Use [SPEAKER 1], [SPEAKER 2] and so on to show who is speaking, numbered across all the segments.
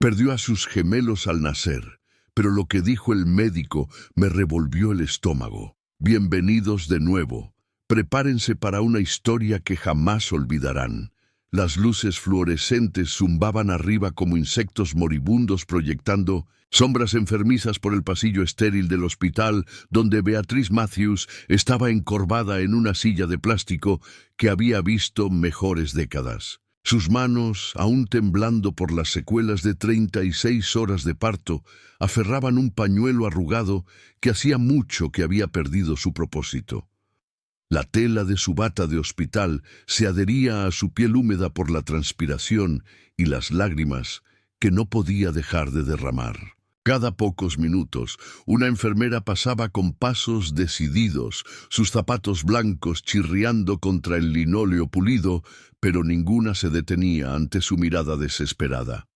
[SPEAKER 1] Perdió a sus gemelos al nacer, pero lo que dijo el médico me revolvió el estómago. Bienvenidos de nuevo. Prepárense para una historia que jamás olvidarán. Las luces fluorescentes zumbaban arriba como insectos moribundos proyectando sombras enfermizas por el pasillo estéril del hospital donde Beatrice Matthews estaba encorvada en una silla de plástico que había visto mejores décadas. Sus manos, aún temblando por las secuelas de 36 horas de parto, aferraban un pañuelo arrugado que hacía mucho que había perdido su propósito. La tela de su bata de hospital se adhería a su piel húmeda por la transpiración y las lágrimas que no podía dejar de derramar. Cada pocos minutos, una enfermera pasaba con pasos decididos, sus zapatos blancos chirriando contra el linóleo pulido, pero ninguna se detenía ante su mirada desesperada.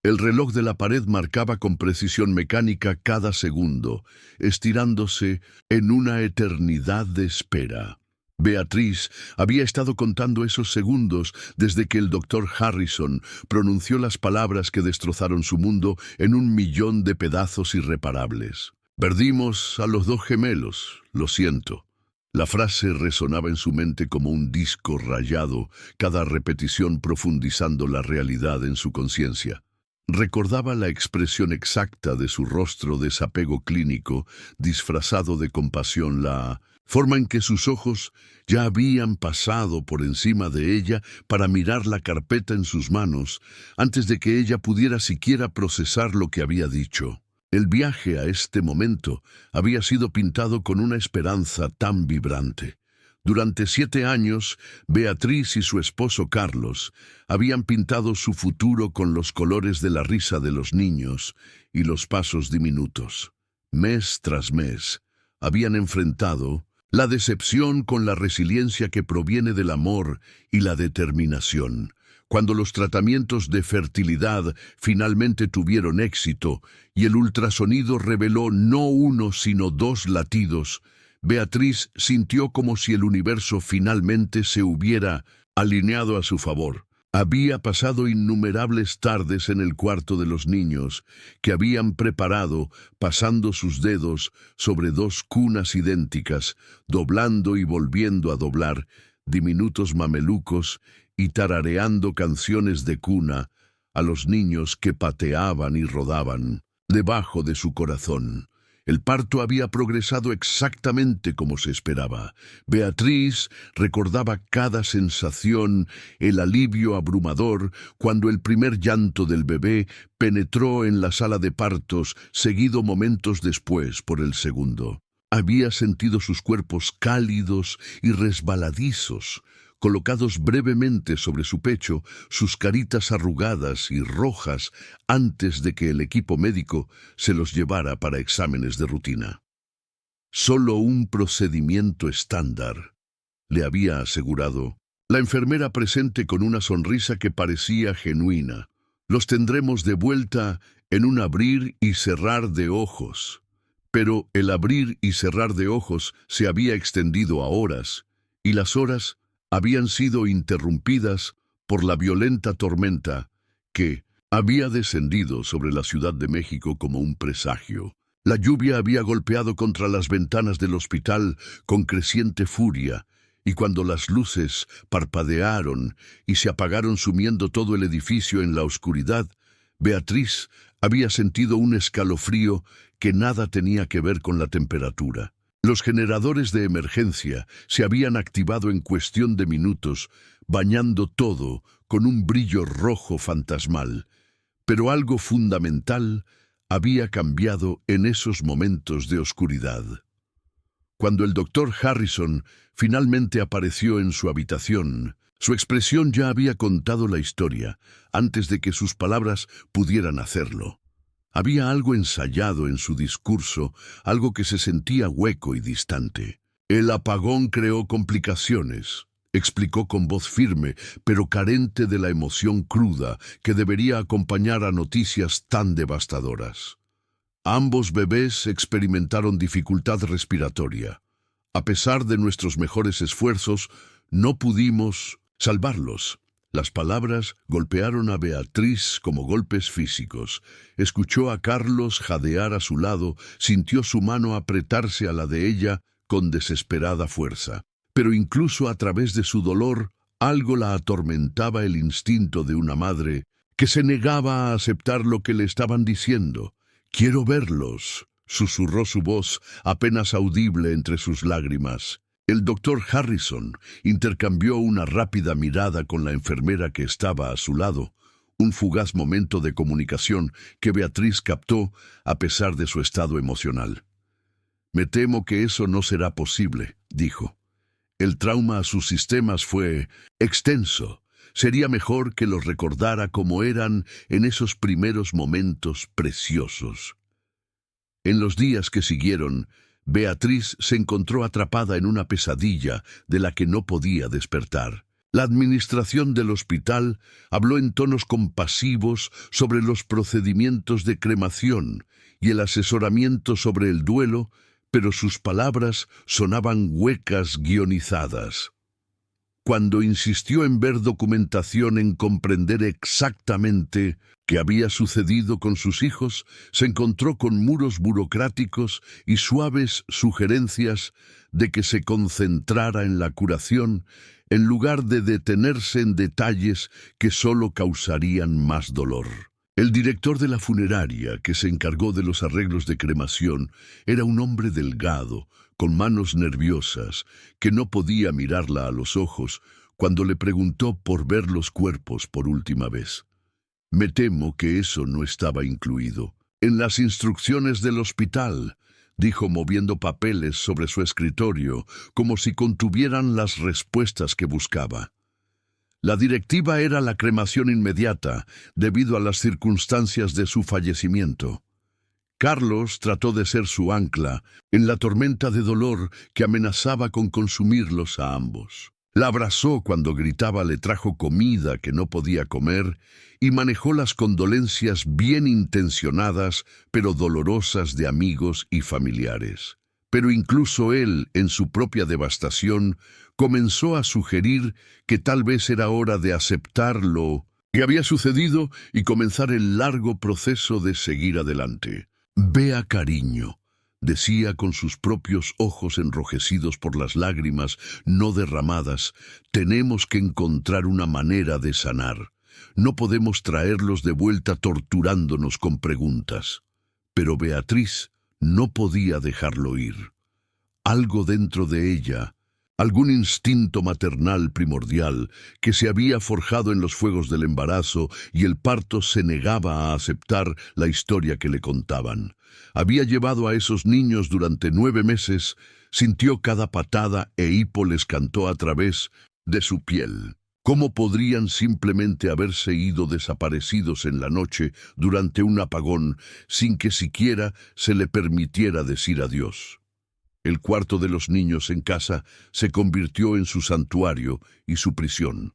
[SPEAKER 1] El reloj de la pared marcaba con precisión mecánica cada segundo, estirándose en una eternidad de espera. Beatrice había estado contando esos segundos desde que el doctor Harrison pronunció las palabras que destrozaron su mundo en 1.000.000 de pedazos irreparables. Perdimos a los 2 gemelos, lo siento. La frase resonaba en su mente como un disco rayado, cada repetición profundizando la realidad en su conciencia. Recordaba la expresión exacta de su rostro de desapego clínico, disfrazado de compasión, la forma en que sus ojos ya habían pasado por encima de ella para mirar la carpeta en sus manos, antes de que ella pudiera siquiera procesar lo que había dicho. El viaje a este momento había sido pintado con una esperanza tan vibrante. Durante 7 años, Beatriz y su esposo Carlos habían pintado su futuro con los colores de la risa de los niños y los pasos diminutos. Mes tras mes, habían enfrentado la decepción con la resiliencia que proviene del amor y la determinación. Cuando los tratamientos de fertilidad finalmente tuvieron éxito y el ultrasonido reveló no 1 sino 2 latidos, Beatriz sintió como si el universo finalmente se hubiera alineado a su favor. Había pasado innumerables tardes en el cuarto de los niños, que habían preparado, pasando sus dedos sobre 2 cunas idénticas, doblando y volviendo a doblar, diminutos mamelucos y tarareando canciones de cuna a los niños que pateaban y rodaban debajo de su corazón. El parto había progresado exactamente como se esperaba. Beatriz recordaba cada sensación, el alivio abrumador cuando el primer llanto del bebé penetró en la sala de partos, seguido momentos después por el segundo. Había sentido sus cuerpos cálidos y resbaladizos, colocados brevemente sobre su pecho, sus caritas arrugadas y rojas antes de que el equipo médico se los llevara para exámenes de rutina. Solo un procedimiento estándar, le había asegurado la enfermera presente con una sonrisa que parecía genuina. Los tendremos de vuelta en un abrir y cerrar de ojos. Pero el abrir y cerrar de ojos se había extendido a horas, y las horas habían sido interrumpidas por la violenta tormenta que había descendido sobre la Ciudad de México como un presagio. La lluvia había golpeado contra las ventanas del hospital con creciente furia, y cuando las luces parpadearon y se apagaron sumiendo todo el edificio en la oscuridad, Beatriz había sentido un escalofrío que nada tenía que ver con la temperatura. Los generadores de emergencia se habían activado en cuestión de minutos, bañando todo con un brillo rojo fantasmal. Pero algo fundamental había cambiado en esos momentos de oscuridad. Cuando el doctor Harrison finalmente apareció en su habitación, su expresión ya había contado la historia antes de que sus palabras pudieran hacerlo. Había algo ensayado en su discurso, algo que se sentía hueco y distante. El apagón creó complicaciones, explicó con voz firme, pero carente de la emoción cruda que debería acompañar a noticias tan devastadoras. Ambos bebés experimentaron dificultad respiratoria. A pesar de nuestros mejores esfuerzos, no pudimos salvarlos. Las palabras golpearon a Beatriz como golpes físicos. Escuchó a Carlos jadear a su lado, sintió su mano apretarse a la de ella con desesperada fuerza. Pero incluso a través de su dolor, algo la atormentaba, el instinto de una madre que se negaba a aceptar lo que le estaban diciendo. «Quiero verlos», susurró su voz, apenas audible entre sus lágrimas. El doctor Harrison intercambió una rápida mirada con la enfermera que estaba a su lado, un fugaz momento de comunicación que Beatriz captó a pesar de su estado emocional. «Me temo que eso no será posible», dijo. «El trauma a sus sistemas fue extenso. Sería mejor que los recordara como eran en esos primeros momentos preciosos». En los días que siguieron, Beatriz se encontró atrapada en una pesadilla de la que no podía despertar. La administración del hospital habló en tonos compasivos sobre los procedimientos de cremación y el asesoramiento sobre el duelo, pero sus palabras sonaban huecas, guionizadas. Cuando insistió en ver documentación, en comprender exactamente qué había sucedido con sus hijos, se encontró con muros burocráticos y suaves sugerencias de que se concentrara en la curación en lugar de detenerse en detalles que solo causarían más dolor. El director de la funeraria, que se encargó de los arreglos de cremación, era un hombre delgado, con manos nerviosas, que no podía mirarla a los ojos cuando le preguntó por ver los cuerpos por última vez. «Me temo que eso no estaba incluido en las instrucciones del hospital», dijo moviendo papeles sobre su escritorio, como si contuvieran las respuestas que buscaba. La directiva era la cremación inmediata, debido a las circunstancias de su fallecimiento. Carlos trató de ser su ancla en la tormenta de dolor que amenazaba con consumirlos a ambos. La abrazó cuando gritaba, le trajo comida que no podía comer y manejó las condolencias bien intencionadas pero dolorosas de amigos y familiares. Pero incluso él, en su propia devastación, comenzó a sugerir que tal vez era hora de aceptar lo que había sucedido y comenzar el largo proceso de seguir adelante. «Vea, cariño», decía con sus propios ojos enrojecidos por las lágrimas no derramadas, «tenemos que encontrar una manera de sanar. No podemos traerlos de vuelta torturándonos con preguntas». Pero Beatriz no podía dejarlo ir. Algo dentro de ella, algún instinto maternal primordial que se había forjado en los fuegos del embarazo y el parto, se negaba a aceptar la historia que le contaban. Había llevado a esos niños durante 9 meses, sintió cada patada e hipo les cantó a través de su piel. ¿Cómo podrían simplemente haberse ido desaparecidos en la noche durante un apagón sin que siquiera se le permitiera decir adiós? El cuarto de los niños en casa se convirtió en su santuario y su prisión.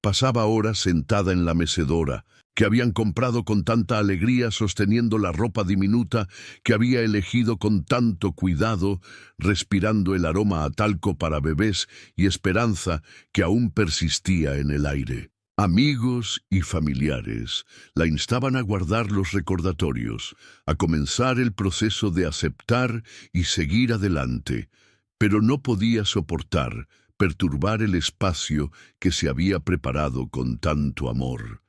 [SPEAKER 1] Pasaba horas sentada en la mecedora, que habían comprado con tanta alegría, sosteniendo la ropa diminuta que había elegido con tanto cuidado, respirando el aroma a talco para bebés y esperanza que aún persistía en el aire. Amigos y familiares la instaban a guardar los recordatorios, a comenzar el proceso de aceptar y seguir adelante, pero no podía soportar perturbar el espacio que se había preparado con tanto amor.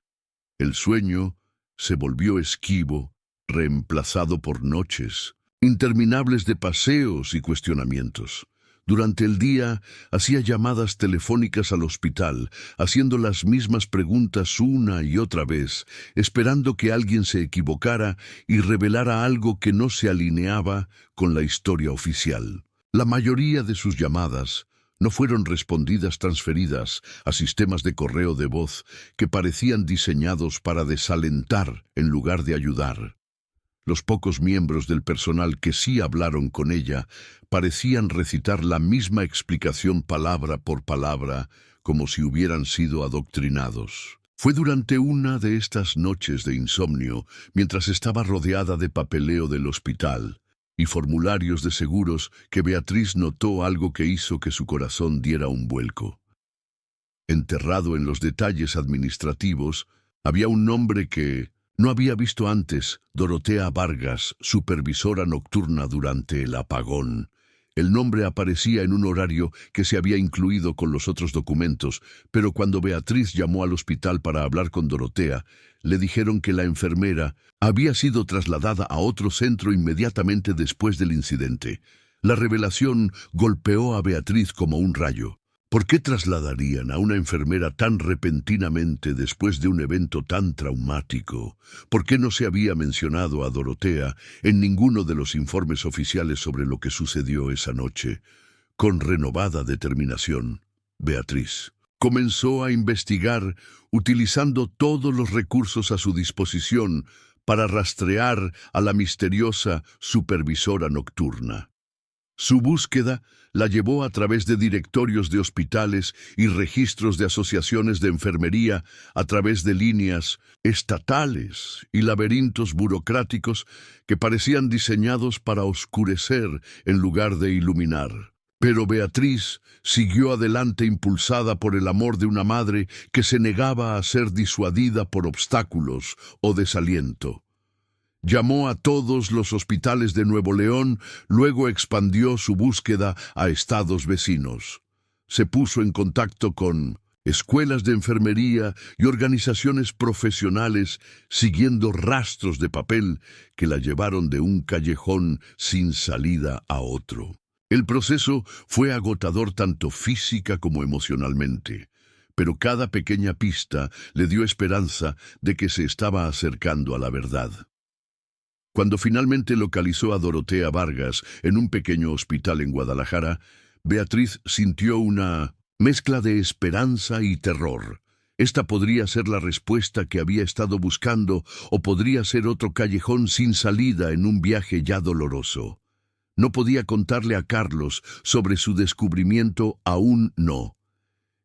[SPEAKER 1] El sueño se volvió esquivo, reemplazado por noches interminables de paseos y cuestionamientos. Durante el día hacía llamadas telefónicas al hospital, haciendo las mismas preguntas una y otra vez, esperando que alguien se equivocara y revelara algo que no se alineaba con la historia oficial. La mayoría de sus llamadas no fueron respondidas, transferidas a sistemas de correo de voz que parecían diseñados para desalentar en lugar de ayudar. Los pocos miembros del personal que sí hablaron con ella parecían recitar la misma explicación palabra por palabra, como si hubieran sido adoctrinados. Fue durante una de estas noches de insomnio, mientras estaba rodeada de papeleo del hospital y formularios de seguros, que Beatriz notó algo que hizo que su corazón diera un vuelco. Enterrado en los detalles administrativos, había un nombre que no había visto antes: Dorotea Vargas, supervisora nocturna durante el apagón. El nombre aparecía en un horario que se había incluido con los otros documentos, pero cuando Beatriz llamó al hospital para hablar con Dorotea, le dijeron que la enfermera había sido trasladada a otro centro inmediatamente después del incidente. La revelación golpeó a Beatriz como un rayo. ¿Por qué trasladarían a una enfermera tan repentinamente después de un evento tan traumático? ¿Por qué no se había mencionado a Dorotea en ninguno de los informes oficiales sobre lo que sucedió esa noche? Con renovada determinación, Beatriz comenzó a investigar, utilizando todos los recursos a su disposición para rastrear a la misteriosa supervisora nocturna. Su búsqueda la llevó a través de directorios de hospitales y registros de asociaciones de enfermería, a través de líneas estatales y laberintos burocráticos que parecían diseñados para oscurecer en lugar de iluminar. Pero Beatriz siguió adelante, impulsada por el amor de una madre que se negaba a ser disuadida por obstáculos o desaliento. Llamó a todos los hospitales de Nuevo León, luego expandió su búsqueda a estados vecinos. Se puso en contacto con escuelas de enfermería y organizaciones profesionales, siguiendo rastros de papel que la llevaron de un callejón sin salida a otro. El proceso fue agotador tanto física como emocionalmente, pero cada pequeña pista le dio esperanza de que se estaba acercando a la verdad. Cuando finalmente localizó a Dorotea Vargas en un pequeño hospital en Guadalajara, Beatriz sintió una mezcla de esperanza y terror. Esta podría ser la respuesta que había estado buscando, o podría ser otro callejón sin salida en un viaje ya doloroso. No podía contarle a Carlos sobre su descubrimiento, aún no.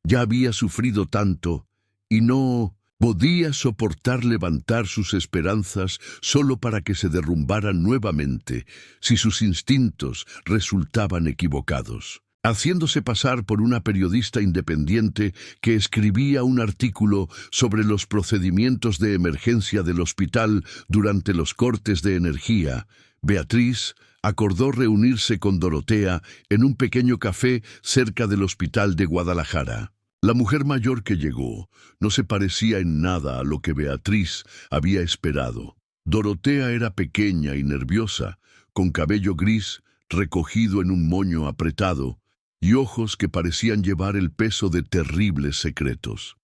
[SPEAKER 1] Ya había sufrido tanto y no podía soportar levantar sus esperanzas solo para que se derrumbaran nuevamente si sus instintos resultaban equivocados. Haciéndose pasar por una periodista independiente que escribía un artículo sobre los procedimientos de emergencia del hospital durante los cortes de energía, Beatriz acordó reunirse con Dorotea en un pequeño café cerca del hospital de Guadalajara. La mujer mayor que llegó no se parecía en nada a lo que Beatriz había esperado. Dorotea era pequeña y nerviosa, con cabello gris recogido en un moño apretado y ojos que parecían llevar el peso de terribles secretos.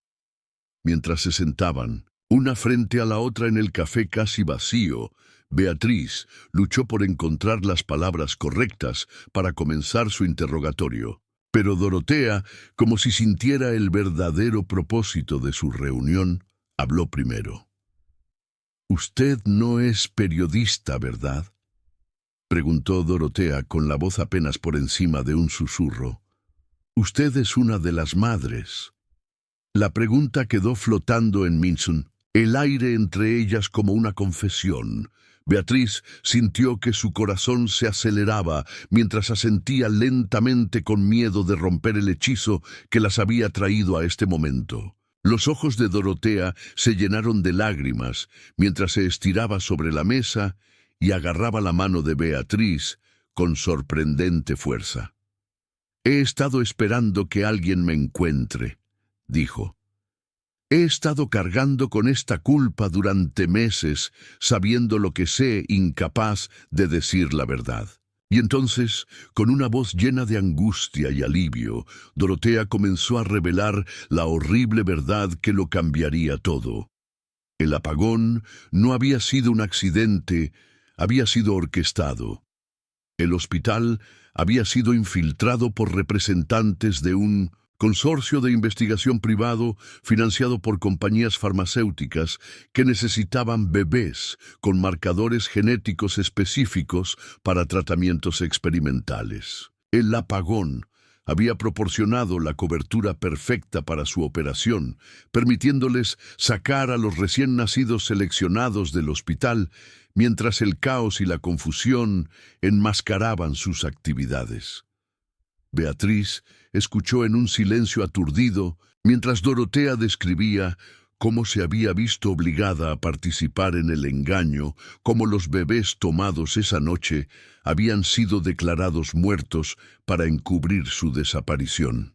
[SPEAKER 1] Mientras se sentaban, una frente a la otra en el café casi vacío, Beatriz luchó por encontrar las palabras correctas para comenzar su interrogatorio. Pero Dorotea, como si sintiera el verdadero propósito de su reunión, habló primero. «Usted no es periodista, ¿verdad?», preguntó Dorotea con la voz apenas por encima de un susurro. «Usted es una de las madres». La pregunta quedó flotando en Minson, el aire entre ellas como una confesión. Beatriz sintió que su corazón se aceleraba mientras asentía lentamente, con miedo de romper el hechizo que las había traído a este momento. Los ojos de Dorotea se llenaron de lágrimas mientras se estiraba sobre la mesa y agarraba la mano de Beatriz con sorprendente fuerza. «He estado esperando que alguien me encuentre», dijo. «He estado cargando con esta culpa durante meses, sabiendo lo que sé, incapaz de decir la verdad». Y entonces, con una voz llena de angustia y alivio, Dorotea comenzó a revelar la horrible verdad que lo cambiaría todo. El apagón no había sido un accidente, había sido orquestado. El hospital había sido infiltrado por representantes de un consorcio de investigación privado financiado por compañías farmacéuticas que necesitaban bebés con marcadores genéticos específicos para tratamientos experimentales. El apagón había proporcionado la cobertura perfecta para su operación, permitiéndoles sacar a los recién nacidos seleccionados del hospital, mientras el caos y la confusión enmascaraban sus actividades. Beatriz escuchó en un silencio aturdido Mientras Dorotea describía cómo se había visto obligada a participar en el engaño, cómo los bebés tomados esa noche habían sido declarados muertos para encubrir su desaparición.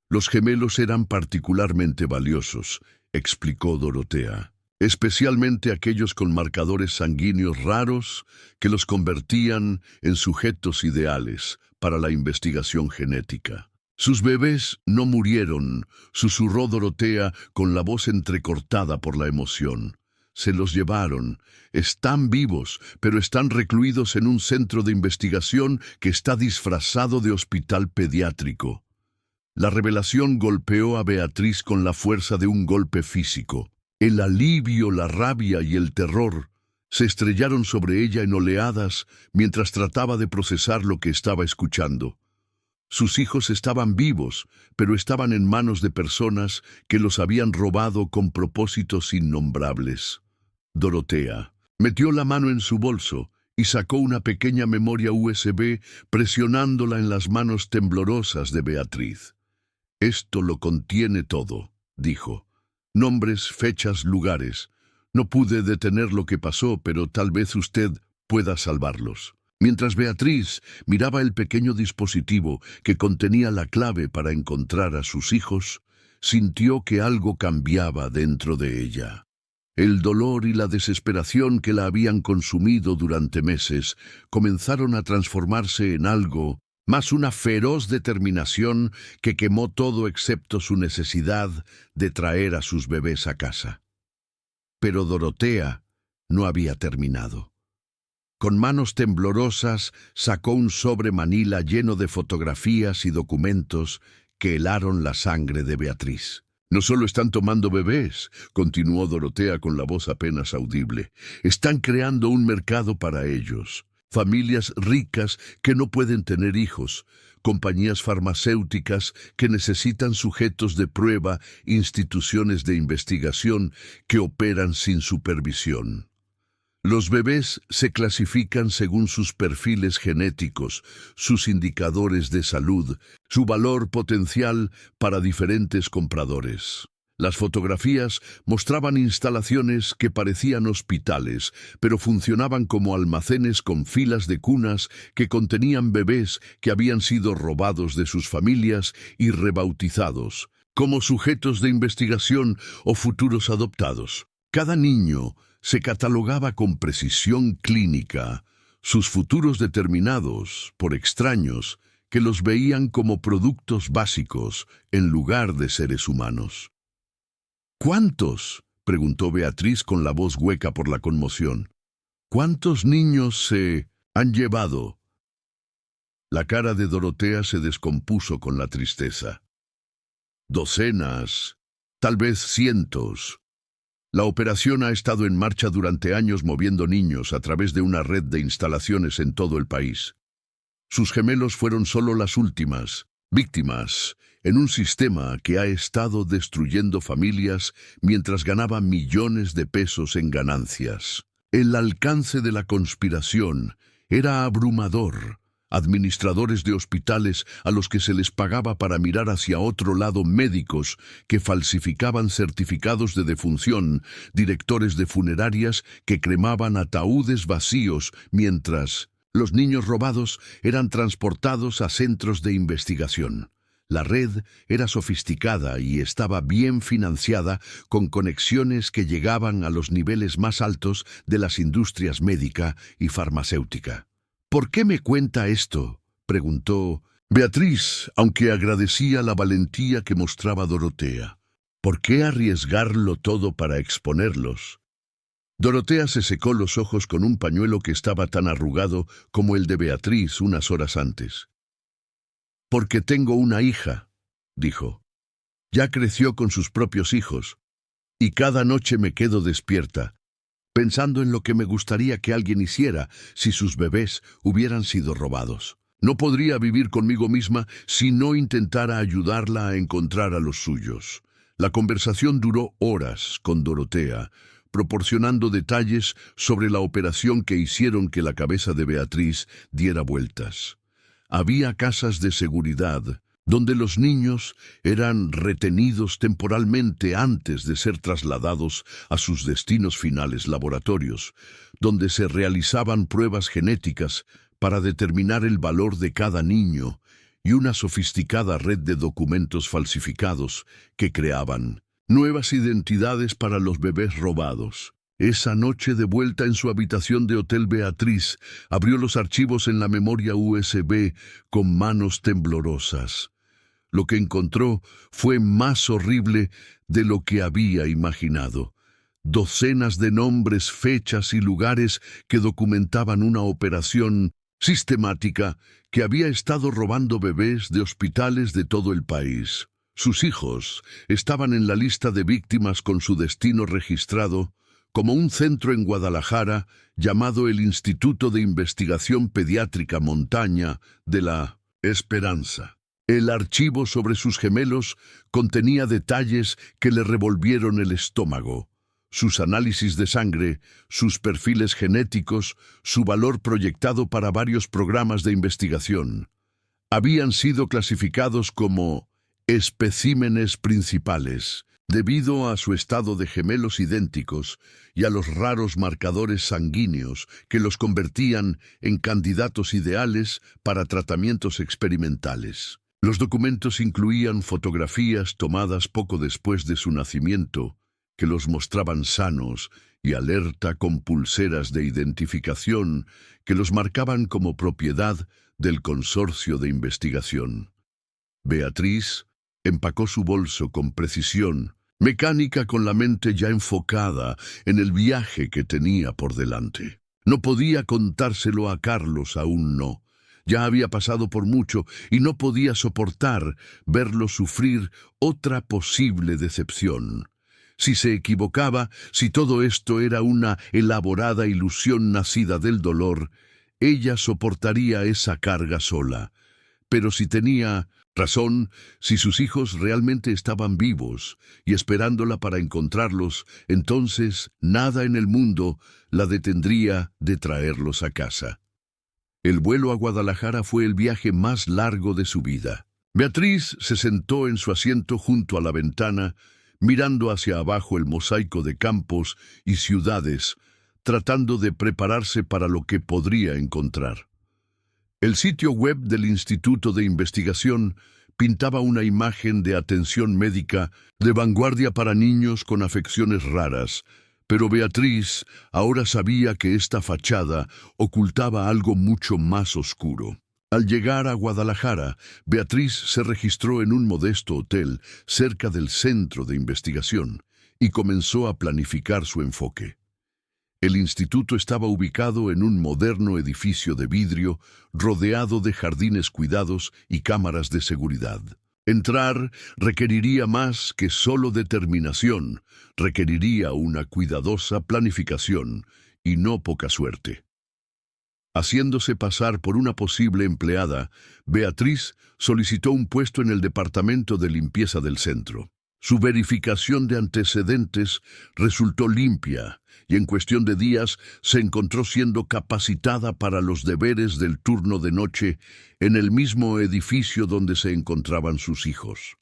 [SPEAKER 1] Los gemelos eran particularmente valiosos, explicó Dorotea, especialmente aquellos con marcadores sanguíneos raros que los convertían en sujetos ideales para la investigación genética. Sus bebés no murieron, susurró Dorotea con la voz entrecortada por la emoción. Se los llevaron. Están vivos, pero están recluidos en un centro de investigación que está disfrazado de hospital pediátrico. La revelación golpeó a Beatriz con la fuerza de un golpe físico. El alivio, la rabia y el terror se estrellaron sobre ella en oleadas mientras trataba de procesar lo que estaba escuchando. Sus hijos estaban vivos, pero estaban en manos de personas que los habían robado con propósitos innombrables. Dorotea metió la mano en su bolso y sacó una pequeña memoria USB presionándola en las manos temblorosas de Beatriz. «Esto lo contiene todo», dijo. «Nombres, fechas, lugares. No pude detener lo que pasó, pero tal vez usted pueda salvarlos». Mientras Beatriz miraba el pequeño dispositivo que contenía la clave para encontrar a sus hijos, sintió que algo cambiaba dentro de ella. El dolor y la desesperación que la habían consumido durante meses comenzaron a transformarse en algo más, una feroz determinación que quemó todo excepto su necesidad de traer a sus bebés a casa. Pero Dorotea no había terminado. Con manos temblorosas sacó un sobre manila lleno de fotografías y documentos que helaron la sangre de Beatriz. «No solo están tomando bebés», continuó Dorotea con la voz apenas audible, «están creando un mercado para ellos. Familias ricas que no pueden tener hijos, compañías farmacéuticas que necesitan sujetos de prueba, instituciones de investigación que operan sin supervisión. Los bebés se clasifican según sus perfiles genéticos, sus indicadores de salud, su valor potencial para diferentes compradores. Las fotografías mostraban instalaciones que parecían hospitales, pero funcionaban como almacenes con filas de cunas que contenían bebés que habían sido robados de sus familias y rebautizados, como sujetos de investigación o futuros adoptados. Cada niño se catalogaba con precisión clínica, sus futuros determinados por extraños que los veían como productos básicos en lugar de seres humanos. «¿Cuántos?», preguntó Beatriz con la voz hueca por la conmoción. «¿Cuántos niños se han llevado?». La cara de Dorotea se descompuso con la tristeza. «Docenas, tal vez cientos. La operación ha estado en marcha durante años moviendo niños a través de una red de instalaciones en todo el país. Sus gemelos fueron solo las últimas víctimas en un sistema que ha estado destruyendo familias mientras ganaba millones de pesos en ganancias. El alcance de la conspiración era abrumador. Administradores de hospitales a los que se les pagaba para mirar hacia otro lado, médicos que falsificaban certificados de defunción, directores de funerarias que cremaban ataúdes vacíos mientras los niños robados eran transportados a centros de investigación. La red era sofisticada y estaba bien financiada, con conexiones que llegaban a los niveles más altos de las industrias médica y farmacéutica. «¿Por qué me cuenta esto?», preguntó Beatriz, aunque agradecía la valentía que mostraba Dorotea. «¿Por qué arriesgarlo todo para exponerlos?». Dorotea se secó los ojos con un pañuelo que estaba tan arrugado como el de Beatriz unas horas antes. «Porque tengo una hija», dijo. «Ya creció con sus propios hijos, y cada noche me quedo despierta, pensando en lo que me gustaría que alguien hiciera si sus bebés hubieran sido robados. No podría vivir conmigo misma si no intentara ayudarla a encontrar a los suyos». La conversación duró horas con Dorotea, proporcionando detalles sobre la operación que hicieron que la cabeza de Beatriz diera vueltas. Había casas de seguridad, donde los niños eran retenidos temporalmente antes de ser trasladados a sus destinos finales laboratorios, donde se realizaban pruebas genéticas para determinar el valor de cada niño y una sofisticada red de documentos falsificados que creaban nuevas identidades para los bebés robados. Esa noche, de vuelta en su habitación de hotel, Beatriz abrió los archivos en la memoria USB con manos temblorosas. Lo que encontró fue más horrible de lo que había imaginado. Docenas de nombres, fechas y lugares que documentaban una operación sistemática que había estado robando bebés de hospitales de todo el país. Sus hijos estaban en la lista de víctimas con su destino registrado como un centro en Guadalajara llamado el Instituto de Investigación Pediátrica Montaña de la Esperanza. El archivo sobre sus gemelos contenía detalles que le revolvieron el estómago. Sus análisis de sangre, sus perfiles genéticos, su valor proyectado para varios programas de investigación. Habían sido clasificados como especímenes principales, debido a su estado de gemelos idénticos y a los raros marcadores sanguíneos que los convertían en candidatos ideales para tratamientos experimentales. Los documentos incluían fotografías tomadas poco después de su nacimiento, que los mostraban sanos y alerta con pulseras de identificación que los marcaban como propiedad del consorcio de investigación. Beatriz empacó su bolso con precisión, mecánica, con la mente ya enfocada en el viaje que tenía por delante. No podía contárselo a Carlos, aún no. Ya había pasado por mucho y no podía soportar verlo sufrir otra posible decepción. Si se equivocaba, si todo esto era una elaborada ilusión nacida del dolor, ella soportaría esa carga sola. Pero si tenía razón, si sus hijos realmente estaban vivos y esperándola para encontrarlos, entonces nada en el mundo la detendría de traerlos a casa. El vuelo a Guadalajara fue el viaje más largo de su vida. Beatriz se sentó en su asiento junto a la ventana, mirando hacia abajo el mosaico de campos y ciudades, tratando de prepararse para lo que podría encontrar. El sitio web del Instituto de Investigación pintaba una imagen de atención médica de vanguardia para niños con afecciones raras, pero Beatriz ahora sabía que esta fachada ocultaba algo mucho más oscuro. Al llegar a Guadalajara, Beatriz se registró en un modesto hotel cerca del centro de investigación y comenzó a planificar su enfoque. El instituto estaba ubicado en un moderno edificio de vidrio, rodeado de jardines cuidados y cámaras de seguridad. Entrar requeriría más que solo determinación, requeriría una cuidadosa planificación y no poca suerte. Haciéndose pasar por una posible empleada, Beatriz solicitó un puesto en el departamento de limpieza del centro. Su verificación de antecedentes resultó limpia y en cuestión de días se encontró siendo capacitada para los deberes del turno de noche en el mismo edificio donde se encontraban sus hijos.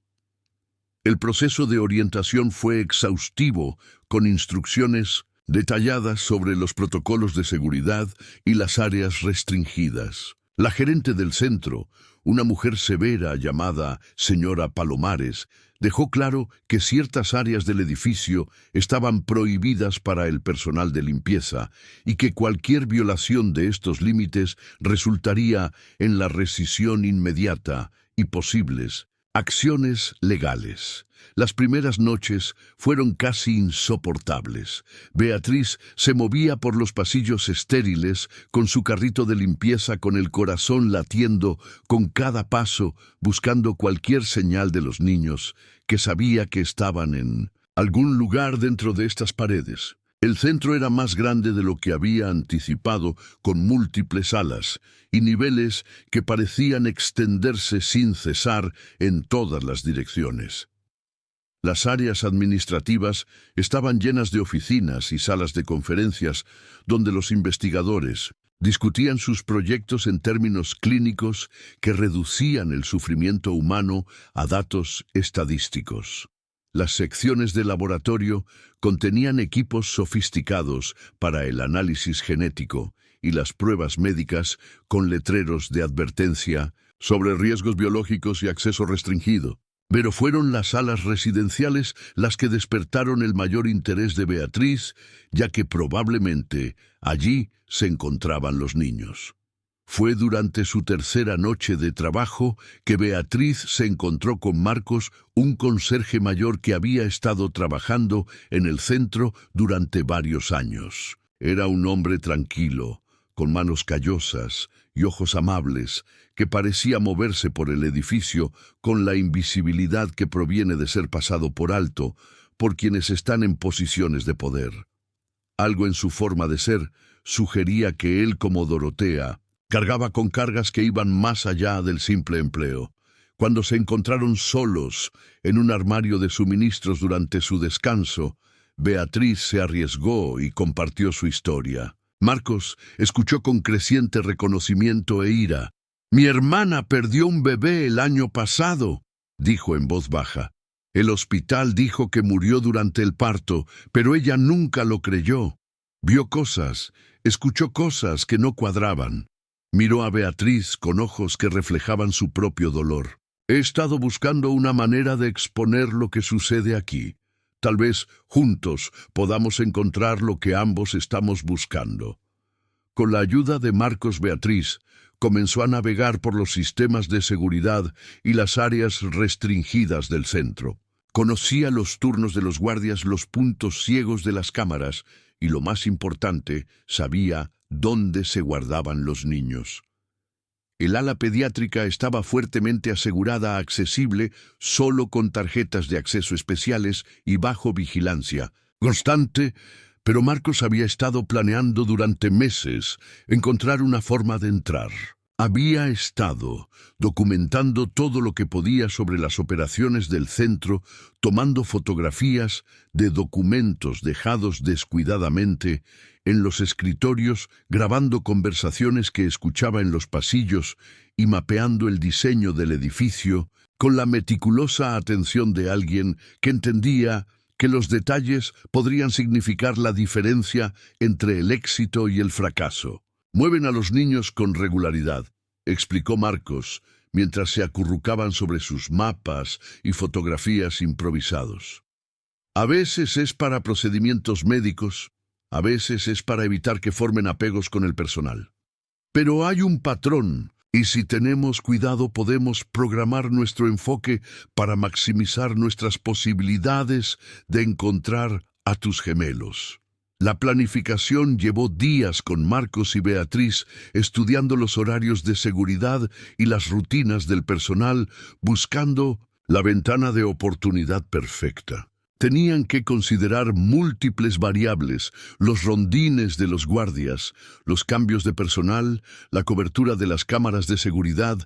[SPEAKER 1] El proceso de orientación fue exhaustivo, con instrucciones detalladas sobre los protocolos de seguridad y las áreas restringidas. La gerente del centro, una mujer severa llamada señora Palomares, dejó claro que ciertas áreas del edificio estaban prohibidas para el personal de limpieza y que cualquier violación de estos límites resultaría en la rescisión inmediata y posibles acciones legales. Las primeras noches fueron casi insoportables. Beatriz se movía por los pasillos estériles con su carrito de limpieza, con el corazón latiendo con cada paso, buscando cualquier señal de los niños, que sabía que estaban en algún lugar dentro de estas paredes. El centro era más grande de lo que había anticipado, con múltiples salas y niveles que parecían extenderse sin cesar en todas las direcciones. Las áreas administrativas estaban llenas de oficinas y salas de conferencias donde los investigadores, Discutían sus proyectos en términos clínicos que reducían el sufrimiento humano a datos estadísticos. Las secciones de laboratorio contenían equipos sofisticados para el análisis genético y las pruebas médicas con letreros de advertencia sobre riesgos biológicos y acceso restringido. Pero fueron las salas residenciales las que despertaron el mayor interés de Beatriz, ya que probablemente allí se encontraban los niños. Fue durante su tercera noche de trabajo que Beatriz se encontró con Marcos, un conserje mayor que había estado trabajando en el centro durante varios años. Era un hombre tranquilo, con manos callosas y ojos amables, que parecía moverse por el edificio con la invisibilidad que proviene de ser pasado por alto por quienes están en posiciones de poder. Algo en su forma de ser sugería que él, como Dorotea, cargaba con cargas que iban más allá del simple empleo. Cuando se encontraron solos en un armario de suministros durante su descanso, Beatriz se arriesgó y compartió su historia. Marcos escuchó con creciente reconocimiento e ira. «Mi hermana perdió un bebé el año pasado», dijo en voz baja. «El hospital dijo que murió durante el parto, pero ella nunca lo creyó. Vio cosas, escuchó cosas que no cuadraban». Miró a Beatriz con ojos que reflejaban su propio dolor. «He estado buscando una manera de exponer lo que sucede aquí. Tal vez juntos podamos encontrar lo que ambos estamos buscando». Con la ayuda de Marcos, Beatriz comenzó a navegar por los sistemas de seguridad y las áreas restringidas del centro. Conocía los turnos de los guardias, los puntos ciegos de las cámaras y, lo más importante, sabía dónde se guardaban los niños. El ala pediátrica estaba fuertemente asegurada, accesible solo con tarjetas de acceso especiales y bajo vigilancia constante, pero Marcos había estado planeando durante meses encontrar una forma de entrar. Había estado documentando todo lo que podía sobre las operaciones del centro, tomando fotografías de documentos dejados descuidadamente en los escritorios, grabando conversaciones que escuchaba en los pasillos y mapeando el diseño del edificio con la meticulosa atención de alguien que entendía que los detalles podrían significar la diferencia entre el éxito y el fracaso. «Mueven a los niños con regularidad», explicó Marcos, mientras se acurrucaban sobre sus mapas y fotografías improvisados. «A veces es para procedimientos médicos, a veces es para evitar que formen apegos con el personal. Pero hay un patrón, y si tenemos cuidado podemos programar nuestro enfoque para maximizar nuestras posibilidades de encontrar a tus gemelos». La planificación llevó días con Marcos y Beatriz, estudiando los horarios de seguridad y las rutinas del personal, buscando la ventana de oportunidad perfecta. Tenían que considerar múltiples variables: los rondines de los guardias, los cambios de personal, la cobertura de las cámaras de seguridad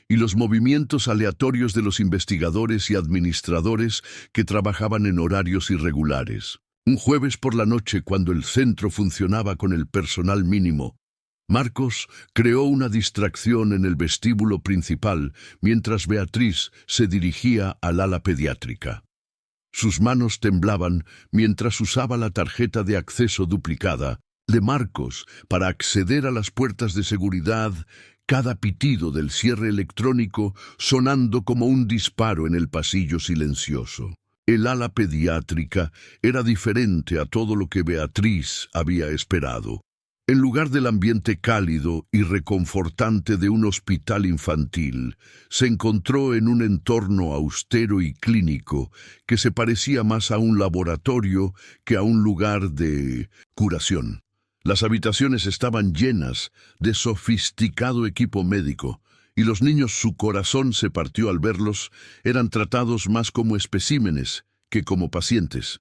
[SPEAKER 1] y los movimientos aleatorios de los investigadores y administradores que trabajaban en horarios irregulares. Un jueves por la noche, cuando el centro funcionaba con el personal mínimo, Marcos creó una distracción en el vestíbulo principal mientras Beatriz se dirigía al ala pediátrica. Sus manos temblaban mientras usaba la tarjeta de acceso duplicada de Marcos para acceder a las puertas de seguridad, cada pitido del cierre electrónico sonando como un disparo en el pasillo silencioso. El ala pediátrica era diferente a todo lo que Beatriz había esperado. En lugar del ambiente cálido y reconfortante de un hospital infantil, se encontró en un entorno austero y clínico que se parecía más a un laboratorio que a un lugar de curación. Las habitaciones estaban llenas de sofisticado equipo médico, y los niños, su corazón se partió al verlos, eran tratados más como especímenes que como pacientes.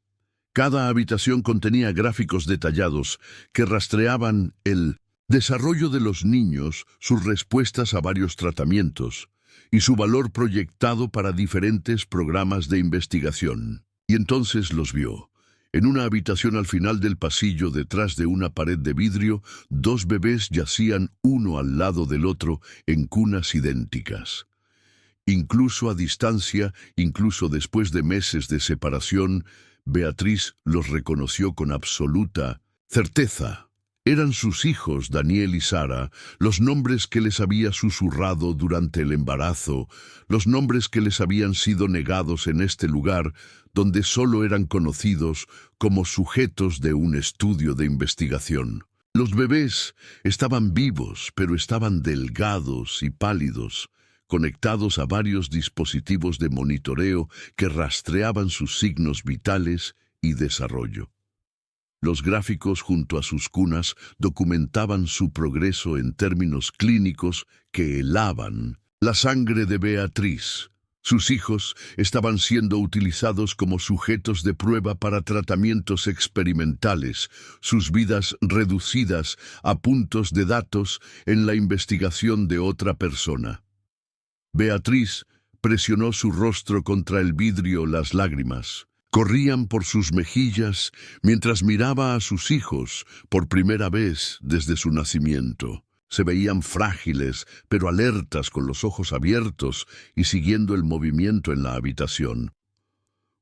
[SPEAKER 1] Cada habitación contenía gráficos detallados que rastreaban el desarrollo de los niños, sus respuestas a varios tratamientos y su valor proyectado para diferentes programas de investigación. Y entonces los vio, En una habitación al final del pasillo, detrás de una pared de vidrio, dos bebés yacían uno al lado del otro en cunas idénticas. Incluso a distancia, incluso después de meses de separación, Beatriz los reconoció con absoluta certeza. Eran sus hijos, Daniel y Sara, los nombres que les había susurrado durante el embarazo, los nombres que les habían sido negados en este lugar, donde solo eran conocidos como sujetos de un estudio de investigación. Los bebés estaban vivos, pero estaban delgados y pálidos, conectados a varios dispositivos de monitoreo que rastreaban sus signos vitales y desarrollo. Los gráficos junto a sus cunas documentaban su progreso en términos clínicos que helaban la sangre de Beatriz. Sus hijos estaban siendo utilizados como sujetos de prueba para tratamientos experimentales, sus vidas reducidas a puntos de datos en la investigación de otra persona. Beatriz presionó su rostro contra el vidrio, las lágrimas corrían por sus mejillas mientras miraba a sus hijos por primera vez desde su nacimiento. Se veían frágiles, pero alertas, con los ojos abiertos y siguiendo el movimiento en la habitación.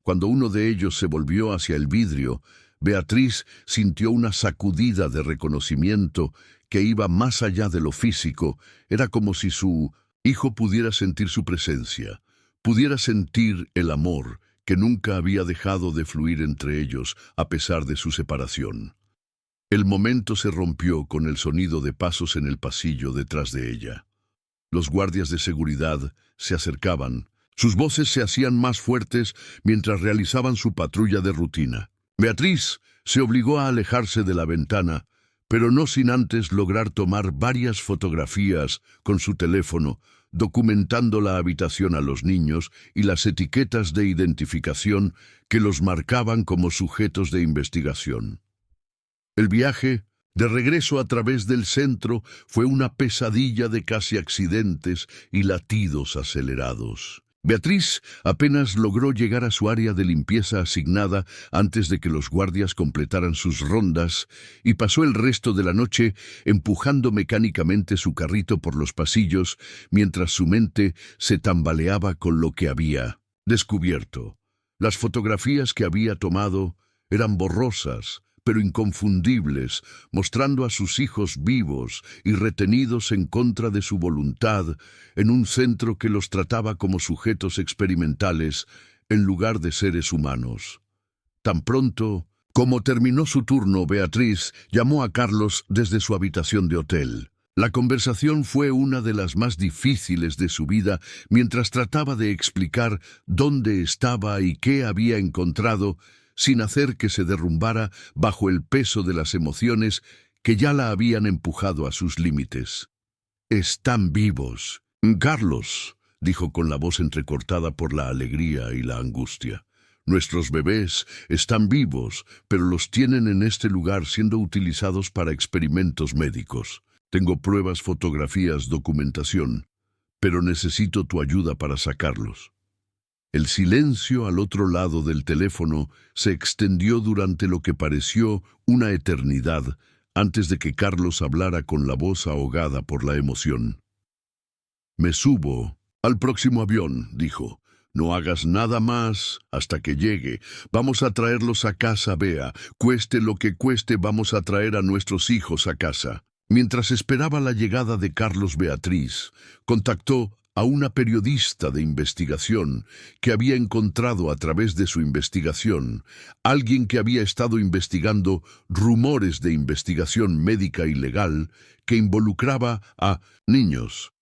[SPEAKER 1] Cuando uno de ellos se volvió hacia el vidrio, Beatriz sintió una sacudida de reconocimiento que iba más allá de lo físico. Era como si su hijo pudiera sentir su presencia, pudiera sentir el amor que nunca había dejado de fluir entre ellos a pesar de su separación. El momento se rompió con el sonido de pasos en el pasillo detrás de ella. Los guardias de seguridad se acercaban. Sus voces se hacían más fuertes mientras realizaban su patrulla de rutina. Beatriz se obligó a alejarse de la ventana, pero no sin antes lograr tomar varias fotografías con su teléfono, documentando la habitación a los niños y las etiquetas de identificación que los marcaban como sujetos de investigación. El viaje de regreso a través del centro fue una pesadilla de casi accidentes y latidos acelerados. Beatriz apenas logró llegar a su área de limpieza asignada antes de que los guardias completaran sus rondas y pasó el resto de la noche empujando mecánicamente su carrito por los pasillos mientras su mente se tambaleaba con lo que había descubierto. Las fotografías que había tomado eran borrosas, pero inconfundibles, mostrando a sus hijos vivos y retenidos en contra de su voluntad en un centro que los trataba como sujetos experimentales en lugar de seres humanos. Tan pronto como terminó su turno, Beatriz llamó a Carlos desde su habitación de hotel. La conversación fue una de las más difíciles de su vida mientras trataba de explicar dónde estaba y qué había encontrado, sin hacer que se derrumbara bajo el peso de las emociones que ya la habían empujado a sus límites. «Están vivos». «Carlos», dijo con la voz entrecortada por la alegría y la angustia, «nuestros bebés están vivos, pero los tienen en este lugar siendo utilizados para experimentos médicos. Tengo pruebas, fotografías, documentación, pero necesito tu ayuda para sacarlos». El silencio al otro lado del teléfono se extendió durante lo que pareció una eternidad antes de que Carlos hablara con la voz ahogada por la emoción. «Me subo al próximo avión», dijo. «No hagas nada más hasta que llegue. Vamos a traerlos a casa, Bea. Cueste lo que cueste, vamos a traer a nuestros hijos a casa». Mientras esperaba la llegada de Carlos, Beatriz contactó a una periodista de investigación que había encontrado a través de su investigación, alguien que había estado investigando rumores de investigación médica ilegal que involucraba a niños.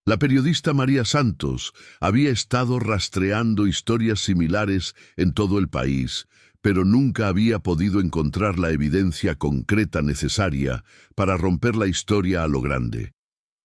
[SPEAKER 1] La periodista María Santos había estado rastreando historias similares en todo el país, pero nunca había podido encontrar la evidencia concreta necesaria para romper la historia a lo grande.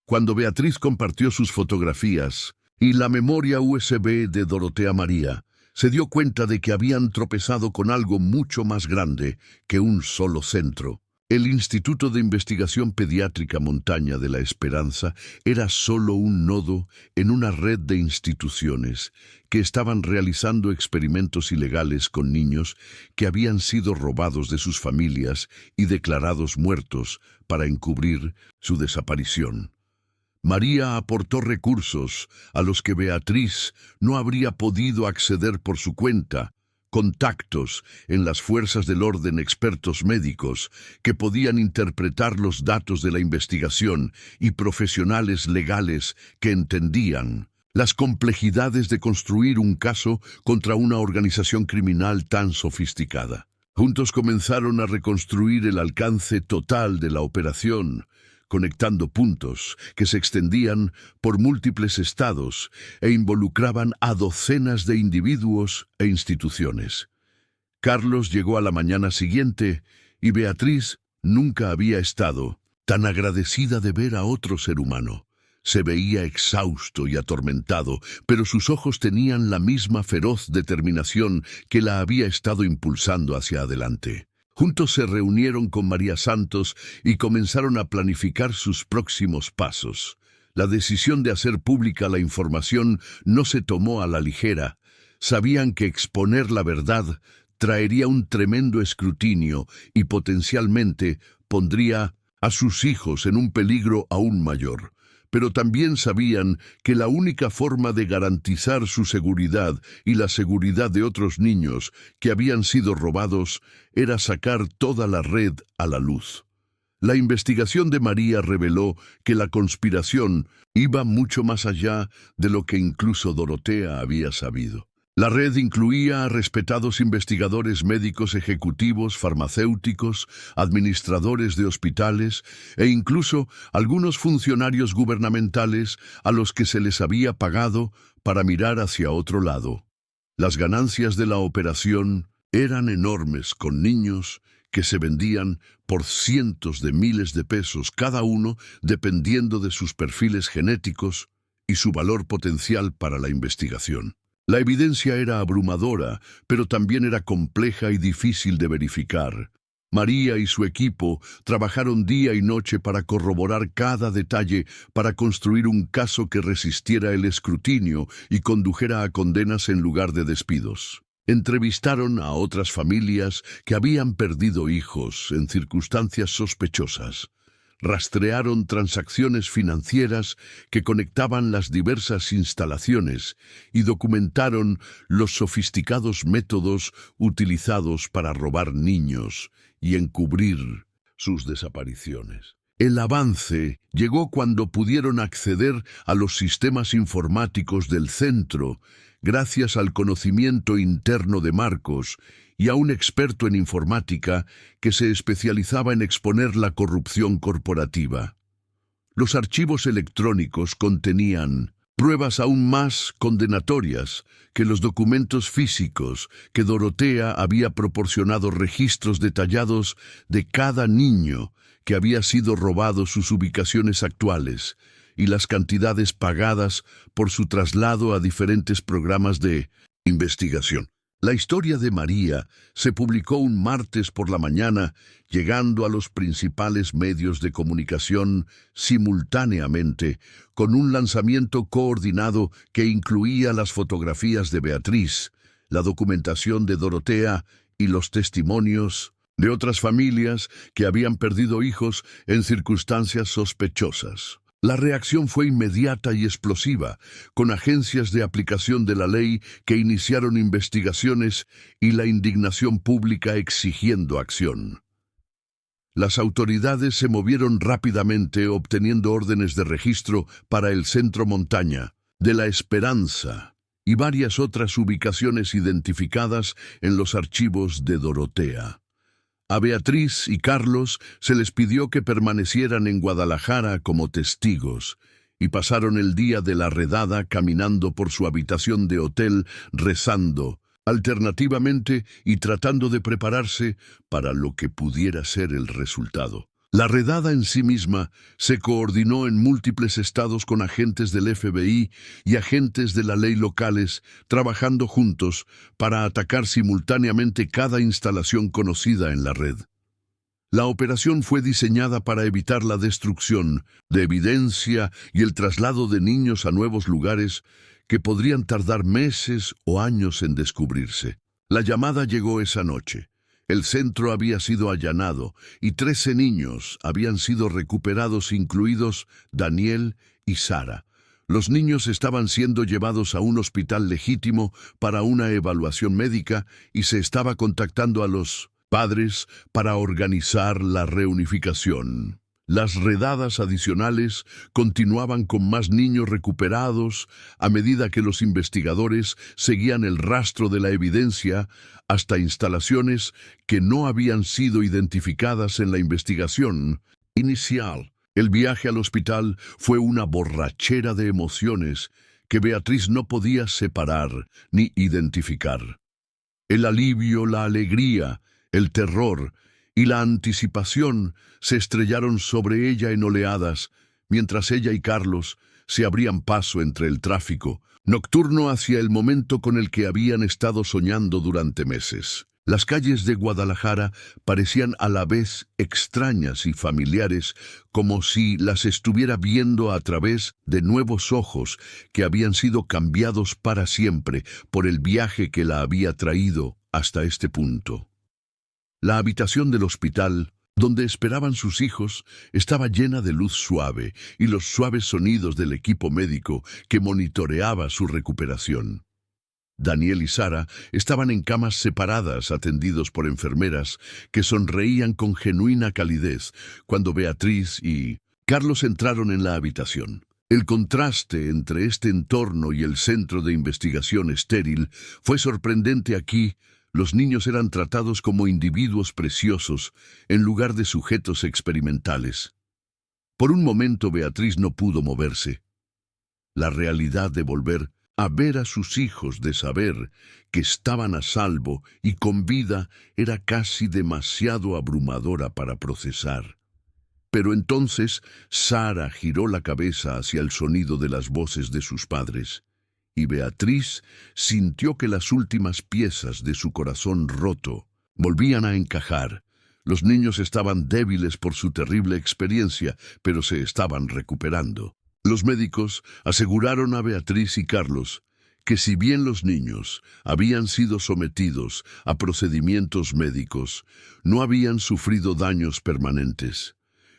[SPEAKER 1] Cuando Beatriz compartió sus fotografías y la memoria USB de Dorotea María, se dio cuenta de que habían tropezado con algo mucho más grande que un solo centro. El Instituto de Investigación Pediátrica Montaña de la Esperanza era solo un nodo en una red de instituciones que estaban realizando experimentos ilegales con niños que habían sido robados de sus familias y declarados muertos para encubrir su desaparición. María aportó recursos a los que Beatriz no habría podido acceder por su cuenta, contactos en las fuerzas del orden, expertos médicos que podían interpretar los datos de la investigación y profesionales legales que entendían las complejidades de construir un caso contra una organización criminal tan sofisticada. Juntos comenzaron a reconstruir el alcance total de la operación, conectando puntos que se extendían por múltiples estados e involucraban a docenas de individuos e instituciones. Carlos llegó a la mañana siguiente y Beatriz nunca había estado tan agradecida de ver a otro ser humano. Se veía exhausto y atormentado, pero sus ojos tenían la misma feroz determinación que la había estado impulsando hacia adelante. Juntos se reunieron con María Santos y comenzaron a planificar sus próximos pasos. La decisión de hacer pública la información no se tomó a la ligera. Sabían que exponer la verdad traería un tremendo escrutinio y potencialmente pondría a sus hijos en un peligro aún mayor. Pero también sabían que la única forma de garantizar su seguridad y la seguridad de otros niños que habían sido robados era sacar toda la red a la luz. La investigación de María reveló que la conspiración iba mucho más allá de lo que incluso Dorotea había sabido. La red incluía a respetados investigadores médicos ejecutivos, farmacéuticos, administradores de hospitales e incluso algunos funcionarios gubernamentales a los que se les había pagado para mirar hacia otro lado. Las ganancias de la operación eran enormes, con niños que se vendían por cientos de miles de pesos cada uno, dependiendo de sus perfiles genéticos y su valor potencial para la investigación. La evidencia era abrumadora, pero también era compleja y difícil de verificar. María y su equipo trabajaron día y noche para corroborar cada detalle, para construir un caso que resistiera el escrutinio y condujera a condenas en lugar de despidos. Entrevistaron a otras familias que habían perdido hijos en circunstancias sospechosas. Rastrearon transacciones financieras que conectaban las diversas instalaciones y documentaron los sofisticados métodos utilizados para robar niños y encubrir sus desapariciones. El avance llegó cuando pudieron acceder a los sistemas informáticos del centro gracias al conocimiento interno de Marcos y a un experto en informática que se especializaba en exponer la corrupción corporativa. Los archivos electrónicos contenían pruebas aún más condenatorias que los documentos físicos que Dorotea había proporcionado, registros detallados de cada niño que había sido robado, sus ubicaciones actuales y las cantidades pagadas por su traslado a diferentes programas de investigación. La historia de María se publicó un martes por la mañana, llegando a los principales medios de comunicación simultáneamente, con un lanzamiento coordinado que incluía las fotografías de Beatriz, la documentación de Dorotea y los testimonios de otras familias que habían perdido hijos en circunstancias sospechosas. La reacción fue inmediata y explosiva, con agencias de aplicación de la ley que iniciaron investigaciones y la indignación pública exigiendo acción. Las autoridades se movieron rápidamente, obteniendo órdenes de registro para el Centro Montaña de la Esperanza y varias otras ubicaciones identificadas en los archivos de Dorotea. A Beatriz y Carlos se les pidió que permanecieran en Guadalajara como testigos y pasaron el día de la redada caminando por su habitación de hotel, rezando, alternativamente y tratando de prepararse para lo que pudiera ser el resultado. La redada en sí misma se coordinó en múltiples estados con agentes del FBI y agentes de la ley locales, trabajando juntos para atacar simultáneamente cada instalación conocida en la red. La operación fue diseñada para evitar la destrucción de evidencia y el traslado de niños a nuevos lugares que podrían tardar meses o años en descubrirse. La llamada llegó esa noche. El centro había sido allanado y 13 niños habían sido recuperados, incluidos Daniel y Sara. Los niños estaban siendo llevados a un hospital legítimo para una evaluación médica y se estaba contactando a los padres para organizar la reunificación. Las redadas adicionales continuaban con más niños recuperados a medida que los investigadores seguían el rastro de la evidencia hasta instalaciones que no habían sido identificadas en la investigación inicial. El viaje al hospital fue una borrachera de emociones que Beatriz no podía separar ni identificar. El alivio, la alegría, el terror y la anticipación se estrellaron sobre ella en oleadas, mientras ella y Carlos se abrían paso entre el tráfico nocturno hacia el momento con el que habían estado soñando durante meses. Las calles de Guadalajara parecían a la vez extrañas y familiares, como si las estuviera viendo a través de nuevos ojos que habían sido cambiados para siempre por el viaje que la había traído hasta este punto. La habitación del hospital, donde esperaban sus hijos, estaba llena de luz suave y los suaves sonidos del equipo médico que monitoreaba su recuperación. Daniel y Sara estaban en camas separadas, atendidos por enfermeras que sonreían con genuina calidez cuando Beatriz y Carlos entraron en la habitación. El contraste entre este entorno y el centro de investigación estéril fue sorprendente. Aquí. Los niños eran tratados como individuos preciosos en lugar de sujetos experimentales. Por un momento Beatriz no pudo moverse. La realidad de volver a ver a sus hijos, de saber que estaban a salvo y con vida, era casi demasiado abrumadora para procesar. Pero entonces Sara giró la cabeza hacia el sonido de las voces de sus padres. Y Beatriz sintió que las últimas piezas de su corazón roto volvían a encajar. Los niños estaban débiles por su terrible experiencia, pero se estaban recuperando. Los médicos aseguraron a Beatriz y Carlos que si bien los niños habían sido sometidos a procedimientos médicos, no habían sufrido daños permanentes.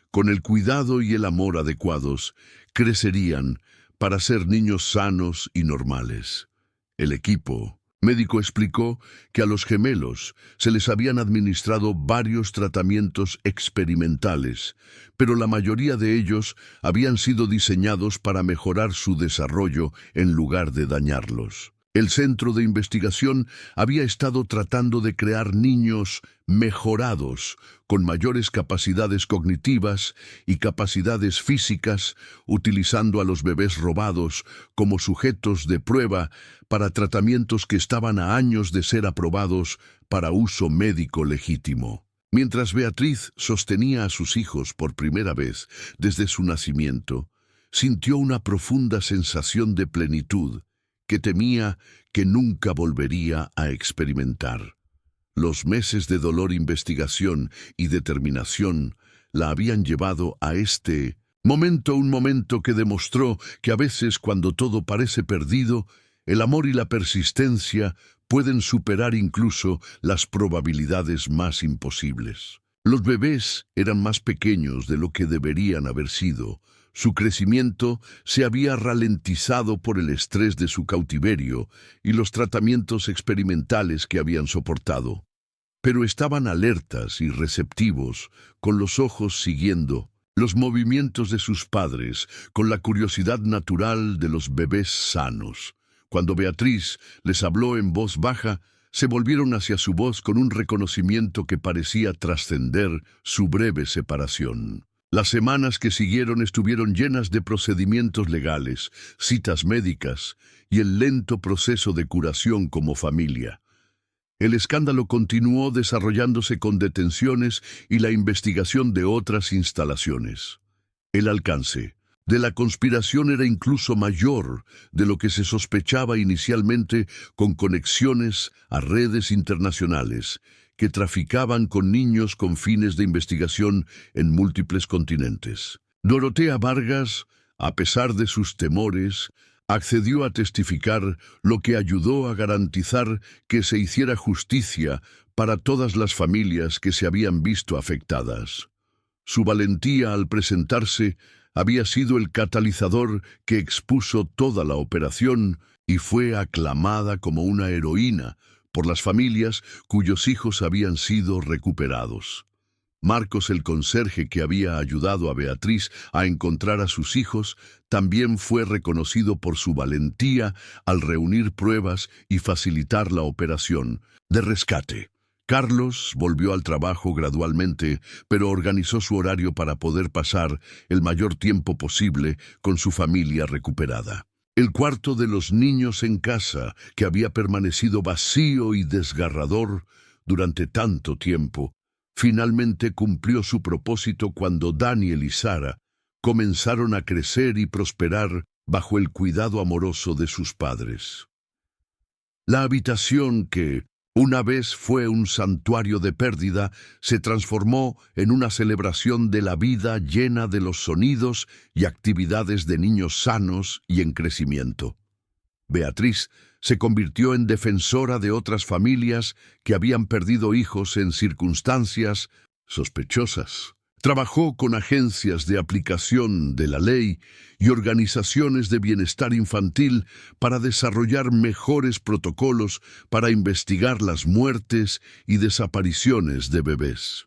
[SPEAKER 1] Con el cuidado y el amor adecuados, crecerían para ser niños sanos y normales. El equipo médico explicó que a los gemelos se les habían administrado varios tratamientos experimentales, pero la mayoría de ellos habían sido diseñados para mejorar su desarrollo en lugar de dañarlos. El centro de investigación había estado tratando de crear niños mejorados, con mayores capacidades cognitivas y capacidades físicas, utilizando a los bebés robados como sujetos de prueba para tratamientos que estaban a años de ser aprobados para uso médico legítimo. Mientras Beatriz sostenía a sus hijos por primera vez desde su nacimiento, sintió una profunda sensación de plenitud que temía que nunca volvería a experimentar. Los meses de dolor, investigación y determinación la habían llevado a este momento, un momento que demostró que a veces, cuando todo parece perdido, el amor y la persistencia pueden superar incluso las probabilidades más imposibles. Los bebés eran más pequeños de lo que deberían haber sido. Su crecimiento se había ralentizado por el estrés de su cautiverio y los tratamientos experimentales que habían soportado. Pero estaban alertas y receptivos, con los ojos siguiendo los movimientos de sus padres, con la curiosidad natural de los bebés sanos. Cuando Beatriz les habló en voz baja, se volvieron hacia su voz con un reconocimiento que parecía trascender su breve separación. Las semanas que siguieron estuvieron llenas de procedimientos legales, citas médicas y el lento proceso de curación como familia. El escándalo continuó desarrollándose con detenciones y la investigación de otras instalaciones. El alcance de la conspiración era incluso mayor de lo que se sospechaba inicialmente, con conexiones a redes internacionales que traficaban con niños con fines de investigación en múltiples continentes. Dorotea Vargas, a pesar de sus temores, accedió a testificar, lo que ayudó a garantizar que se hiciera justicia para todas las familias que se habían visto afectadas. Su valentía al presentarse había sido el catalizador que expuso toda la operación y fue aclamada como una heroína por las familias cuyos hijos habían sido recuperados. Marcos, el conserje que había ayudado a Beatriz a encontrar a sus hijos, también fue reconocido por su valentía al reunir pruebas y facilitar la operación de rescate. Carlos volvió al trabajo gradualmente, pero organizó su horario para poder pasar el mayor tiempo posible con su familia recuperada. El cuarto de los niños en casa, que había permanecido vacío y desgarrador durante tanto tiempo, finalmente cumplió su propósito cuando Daniel y Sara comenzaron a crecer y prosperar bajo el cuidado amoroso de sus padres. La habitación que una vez fue un santuario de pérdida, se transformó en una celebración de la vida llena de los sonidos y actividades de niños sanos y en crecimiento. Beatriz se convirtió en defensora de otras familias que habían perdido hijos en circunstancias sospechosas. Trabajó con agencias de aplicación de la ley y organizaciones de bienestar infantil para desarrollar mejores protocolos para investigar las muertes y desapariciones de bebés.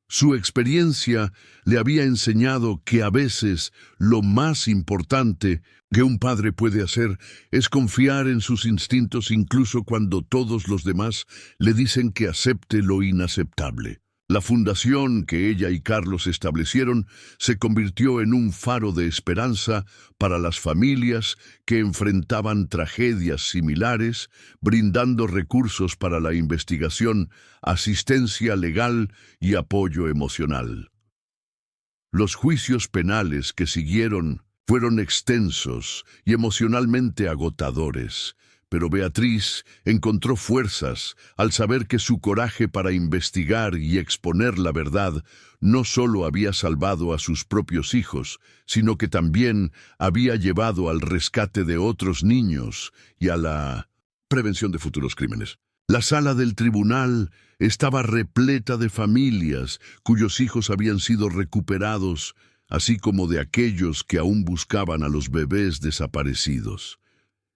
[SPEAKER 1] Su experiencia le había enseñado que a veces lo más importante que un padre puede hacer es confiar en sus instintos incluso cuando todos los demás le dicen que acepte lo inaceptable. La fundación que ella y Carlos establecieron se convirtió en un faro de esperanza para las familias que enfrentaban tragedias similares, brindando recursos para la investigación, asistencia legal y apoyo emocional. Los juicios penales que siguieron fueron extensos y emocionalmente agotadores, pero Beatriz encontró fuerzas al saber que su coraje para investigar y exponer la verdad no solo había salvado a sus propios hijos, sino que también había llevado al rescate de otros niños y a la prevención de futuros crímenes. La sala del tribunal estaba repleta de familias cuyos hijos habían sido recuperados, así como de aquellos que aún buscaban a los bebés desaparecidos.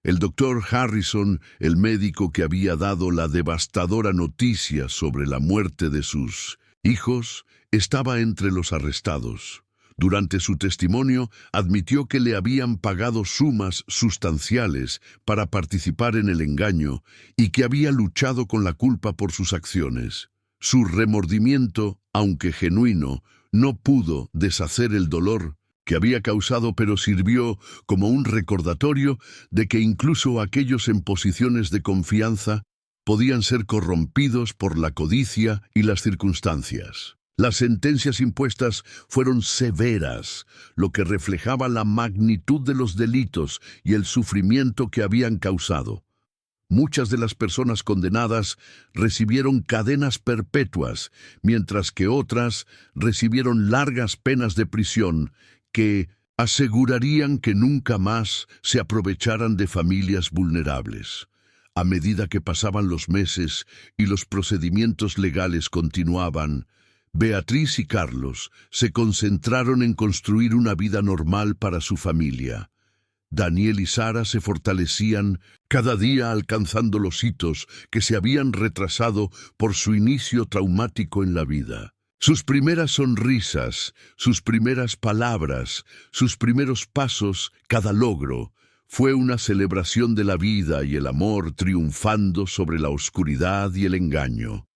[SPEAKER 1] El doctor Harrison, el médico que había dado la devastadora noticia sobre la muerte de sus hijos, estaba entre los arrestados. Durante su testimonio, admitió que le habían pagado sumas sustanciales para participar en el engaño y que había luchado con la culpa por sus acciones. Su remordimiento, aunque genuino, no pudo deshacer el dolor que había causado, pero sirvió como un recordatorio de que incluso aquellos en posiciones de confianza podían ser corrompidos por la codicia y las circunstancias. Las sentencias impuestas fueron severas, lo que reflejaba la magnitud de los delitos y el sufrimiento que habían causado. Muchas de las personas condenadas recibieron cadenas perpetuas, mientras que otras recibieron largas penas de prisión que asegurarían que nunca más se aprovecharan de familias vulnerables. A medida que pasaban los meses y los procedimientos legales continuaban, Beatriz y Carlos se concentraron en construir una vida normal para su familia. Daniel y Sara se fortalecían cada día alcanzando los hitos que se habían retrasado por su inicio traumático en la vida. Sus primeras sonrisas, sus primeras palabras, sus primeros pasos, cada logro, fue una celebración de la vida y el amor triunfando sobre la oscuridad y el engaño.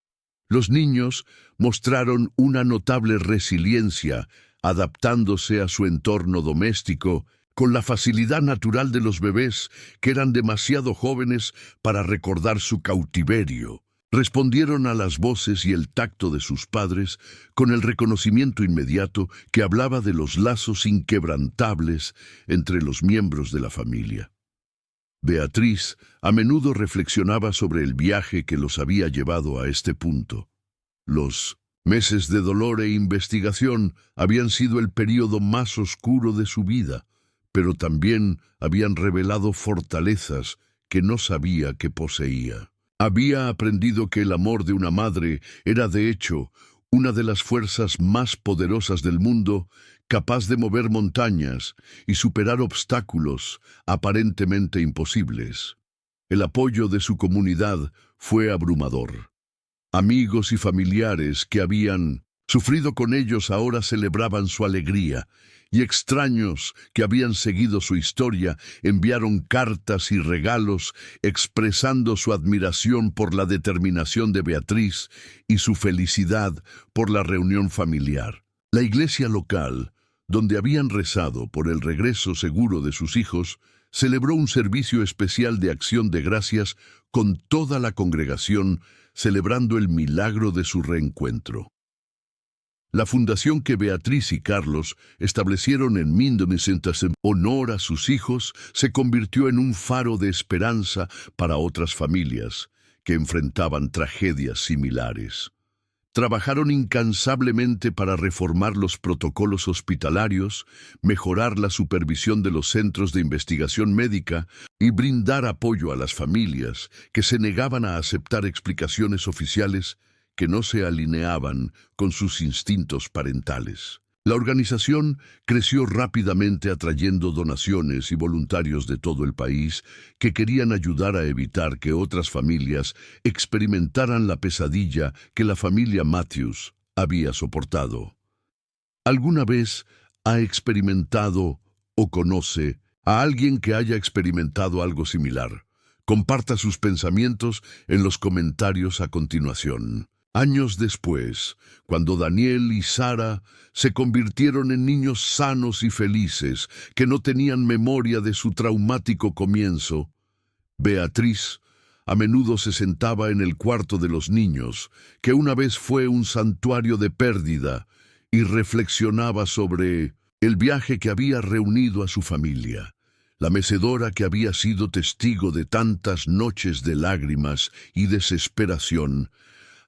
[SPEAKER 1] Los niños mostraron una notable resiliencia, adaptándose a su entorno doméstico, con la facilidad natural de los bebés que eran demasiado jóvenes para recordar su cautiverio. Respondieron a las voces y el tacto de sus padres con el reconocimiento inmediato que hablaba de los lazos inquebrantables entre los miembros de la familia. Beatriz a menudo reflexionaba sobre el viaje que los había llevado a este punto. Los meses de dolor e investigación habían sido el período más oscuro de su vida, pero también habían revelado fortalezas que no sabía que poseía. Había aprendido que el amor de una madre era, de hecho, una de las fuerzas más poderosas del mundo, capaz de mover montañas y superar obstáculos aparentemente imposibles. El apoyo de su comunidad fue abrumador. Amigos y familiares que habían sufrido con ellos ahora celebraban su alegría, y extraños que habían seguido su historia enviaron cartas y regalos expresando su admiración por la determinación de Beatriz y su felicidad por la reunión familiar. La iglesia local, donde habían rezado por el regreso seguro de sus hijos, celebró un servicio especial de acción de gracias con toda la congregación, celebrando el milagro de su reencuentro. La fundación que Beatriz y Carlos establecieron en 1900 en honor a sus hijos se convirtió en un faro de esperanza para otras familias que enfrentaban tragedias similares. Trabajaron incansablemente para reformar los protocolos hospitalarios, mejorar la supervisión de los centros de investigación médica y brindar apoyo a las familias que se negaban a aceptar explicaciones oficiales que no se alineaban con sus instintos parentales. La organización creció rápidamente atrayendo donaciones y voluntarios de todo el país que querían ayudar a evitar que otras familias experimentaran la pesadilla que la familia Matthews había soportado. ¿Alguna vez ha experimentado o conoce a alguien que haya experimentado algo similar? Comparta sus pensamientos en los comentarios a continuación. Años después, cuando Daniel y Sara se convirtieron en niños sanos y felices que no tenían memoria de su traumático comienzo, Beatriz a menudo se sentaba en el cuarto de los niños, que una vez fue un santuario de pérdida, y reflexionaba sobre el viaje que había reunido a su familia, la mecedora que había sido testigo de tantas noches de lágrimas y desesperación.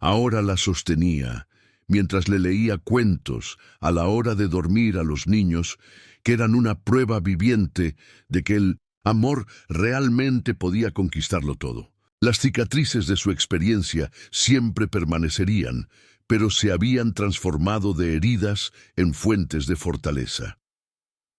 [SPEAKER 1] Ahora la sostenía, mientras le leía cuentos a la hora de dormir a los niños, que eran una prueba viviente de que el amor realmente podía conquistarlo todo. Las cicatrices de su experiencia siempre permanecerían, pero se habían transformado de heridas en fuentes de fortaleza.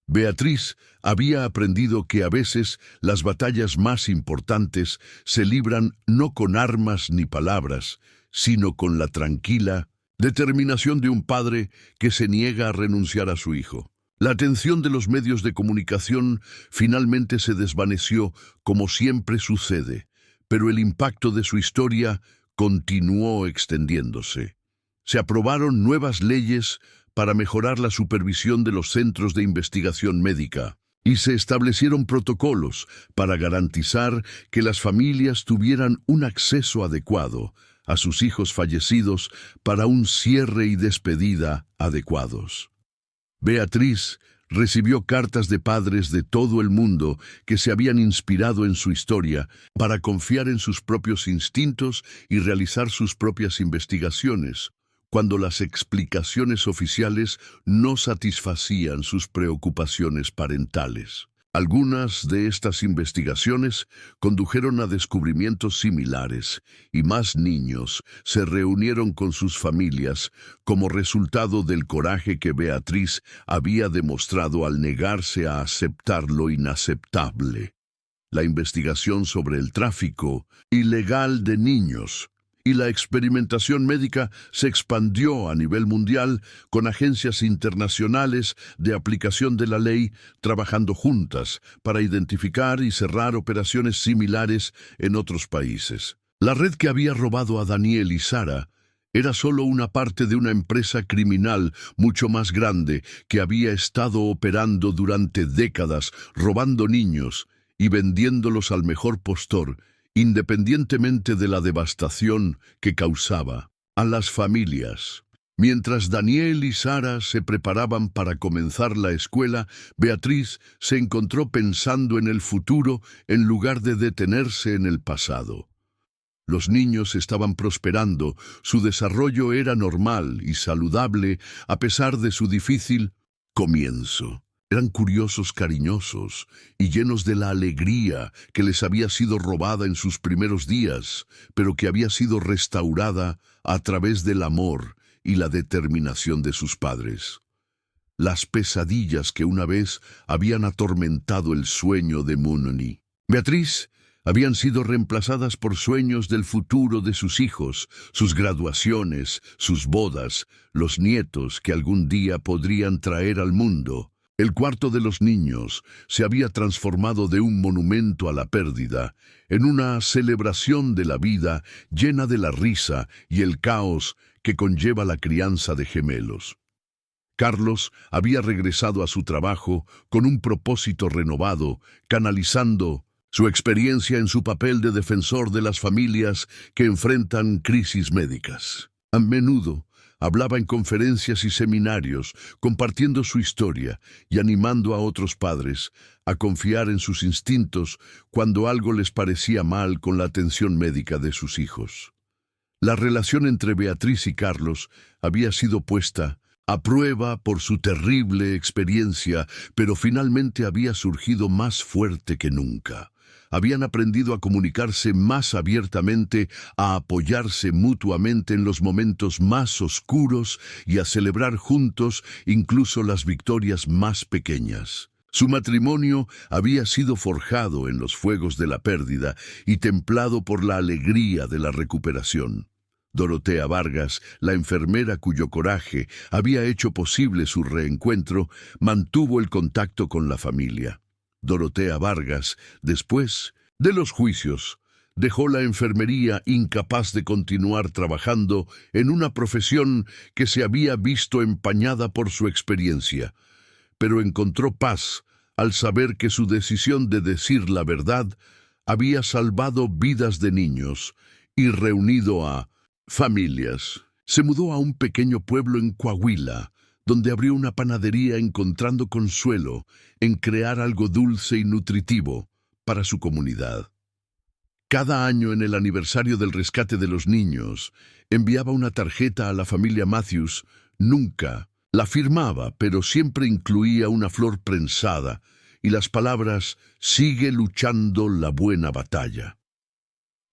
[SPEAKER 1] Beatriz había aprendido que a veces las batallas más importantes se libran no con armas ni palabras, sino con la tranquila determinación de un padre que se niega a renunciar a su hijo. La atención de los medios de comunicación finalmente se desvaneció, como siempre sucede, pero el impacto de su historia continuó extendiéndose. Se aprobaron nuevas leyes para mejorar la supervisión de los centros de investigación médica, y se establecieron protocolos para garantizar que las familias tuvieran un acceso adecuado a sus hijos fallecidos para un cierre y despedida adecuados. Beatriz recibió cartas de padres de todo el mundo que se habían inspirado en su historia para confiar en sus propios instintos y realizar sus propias investigaciones, cuando las explicaciones oficiales no satisfacían sus preocupaciones parentales. Algunas de estas investigaciones condujeron a descubrimientos similares, y más niños se reunieron con sus familias como resultado del coraje que Beatriz había demostrado al negarse a aceptar lo inaceptable. La investigación sobre el tráfico ilegal de niños y la experimentación médica se expandió a nivel mundial, con agencias internacionales de aplicación de la ley trabajando juntas para identificar y cerrar operaciones similares en otros países. La red que había robado a Daniel y Sara era solo una parte de una empresa criminal mucho más grande que había estado operando durante décadas, robando niños y vendiéndolos al mejor postor, independientemente de la devastación que causaba a las familias. Mientras Daniel y Sara se preparaban para comenzar la escuela, Beatriz se encontró pensando en el futuro en lugar de detenerse en el pasado. Los niños estaban prosperando, su desarrollo era normal y saludable a pesar de su difícil comienzo. Eran curiosos, cariñosos y llenos de la alegría que les había sido robada en sus primeros días, pero que había sido restaurada a través del amor y la determinación de sus padres. Las pesadillas que una vez habían atormentado el sueño de Munni Beatriz habían sido reemplazadas por sueños del futuro de sus hijos, sus graduaciones, sus bodas, los nietos que algún día podrían traer al mundo. El cuarto de los niños se había transformado de un monumento a la pérdida en una celebración de la vida llena de la risa y el caos que conlleva la crianza de gemelos. Carlos había regresado a su trabajo con un propósito renovado, canalizando su experiencia en su papel de defensor de las familias que enfrentan crisis médicas. A menudo hablaba en conferencias y seminarios, compartiendo su historia y animando a otros padres a confiar en sus instintos cuando algo les parecía mal con la atención médica de sus hijos. La relación entre Beatriz y Carlos había sido puesta a prueba por su terrible experiencia, pero finalmente había surgido más fuerte que nunca. Habían aprendido a comunicarse más abiertamente, a apoyarse mutuamente en los momentos más oscuros y a celebrar juntos incluso las victorias más pequeñas. Su matrimonio había sido forjado en los fuegos de la pérdida y templado por la alegría de la recuperación. Dorotea Vargas, la enfermera cuyo coraje había hecho posible su reencuentro, mantuvo el contacto con la familia. Dorotea Vargas, después de los juicios, dejó la enfermería incapaz de continuar trabajando en una profesión que se había visto empañada por su experiencia, pero encontró paz al saber que su decisión de decir la verdad había salvado vidas de niños y reunido a familias. Se mudó a un pequeño pueblo en Coahuila, donde abrió una panadería encontrando consuelo en crear algo dulce y nutritivo para su comunidad. Cada año en el aniversario del rescate de los niños, enviaba una tarjeta a la familia Matthews. Nunca la firmaba, pero siempre incluía una flor prensada y las palabras «Sigue luchando la buena batalla».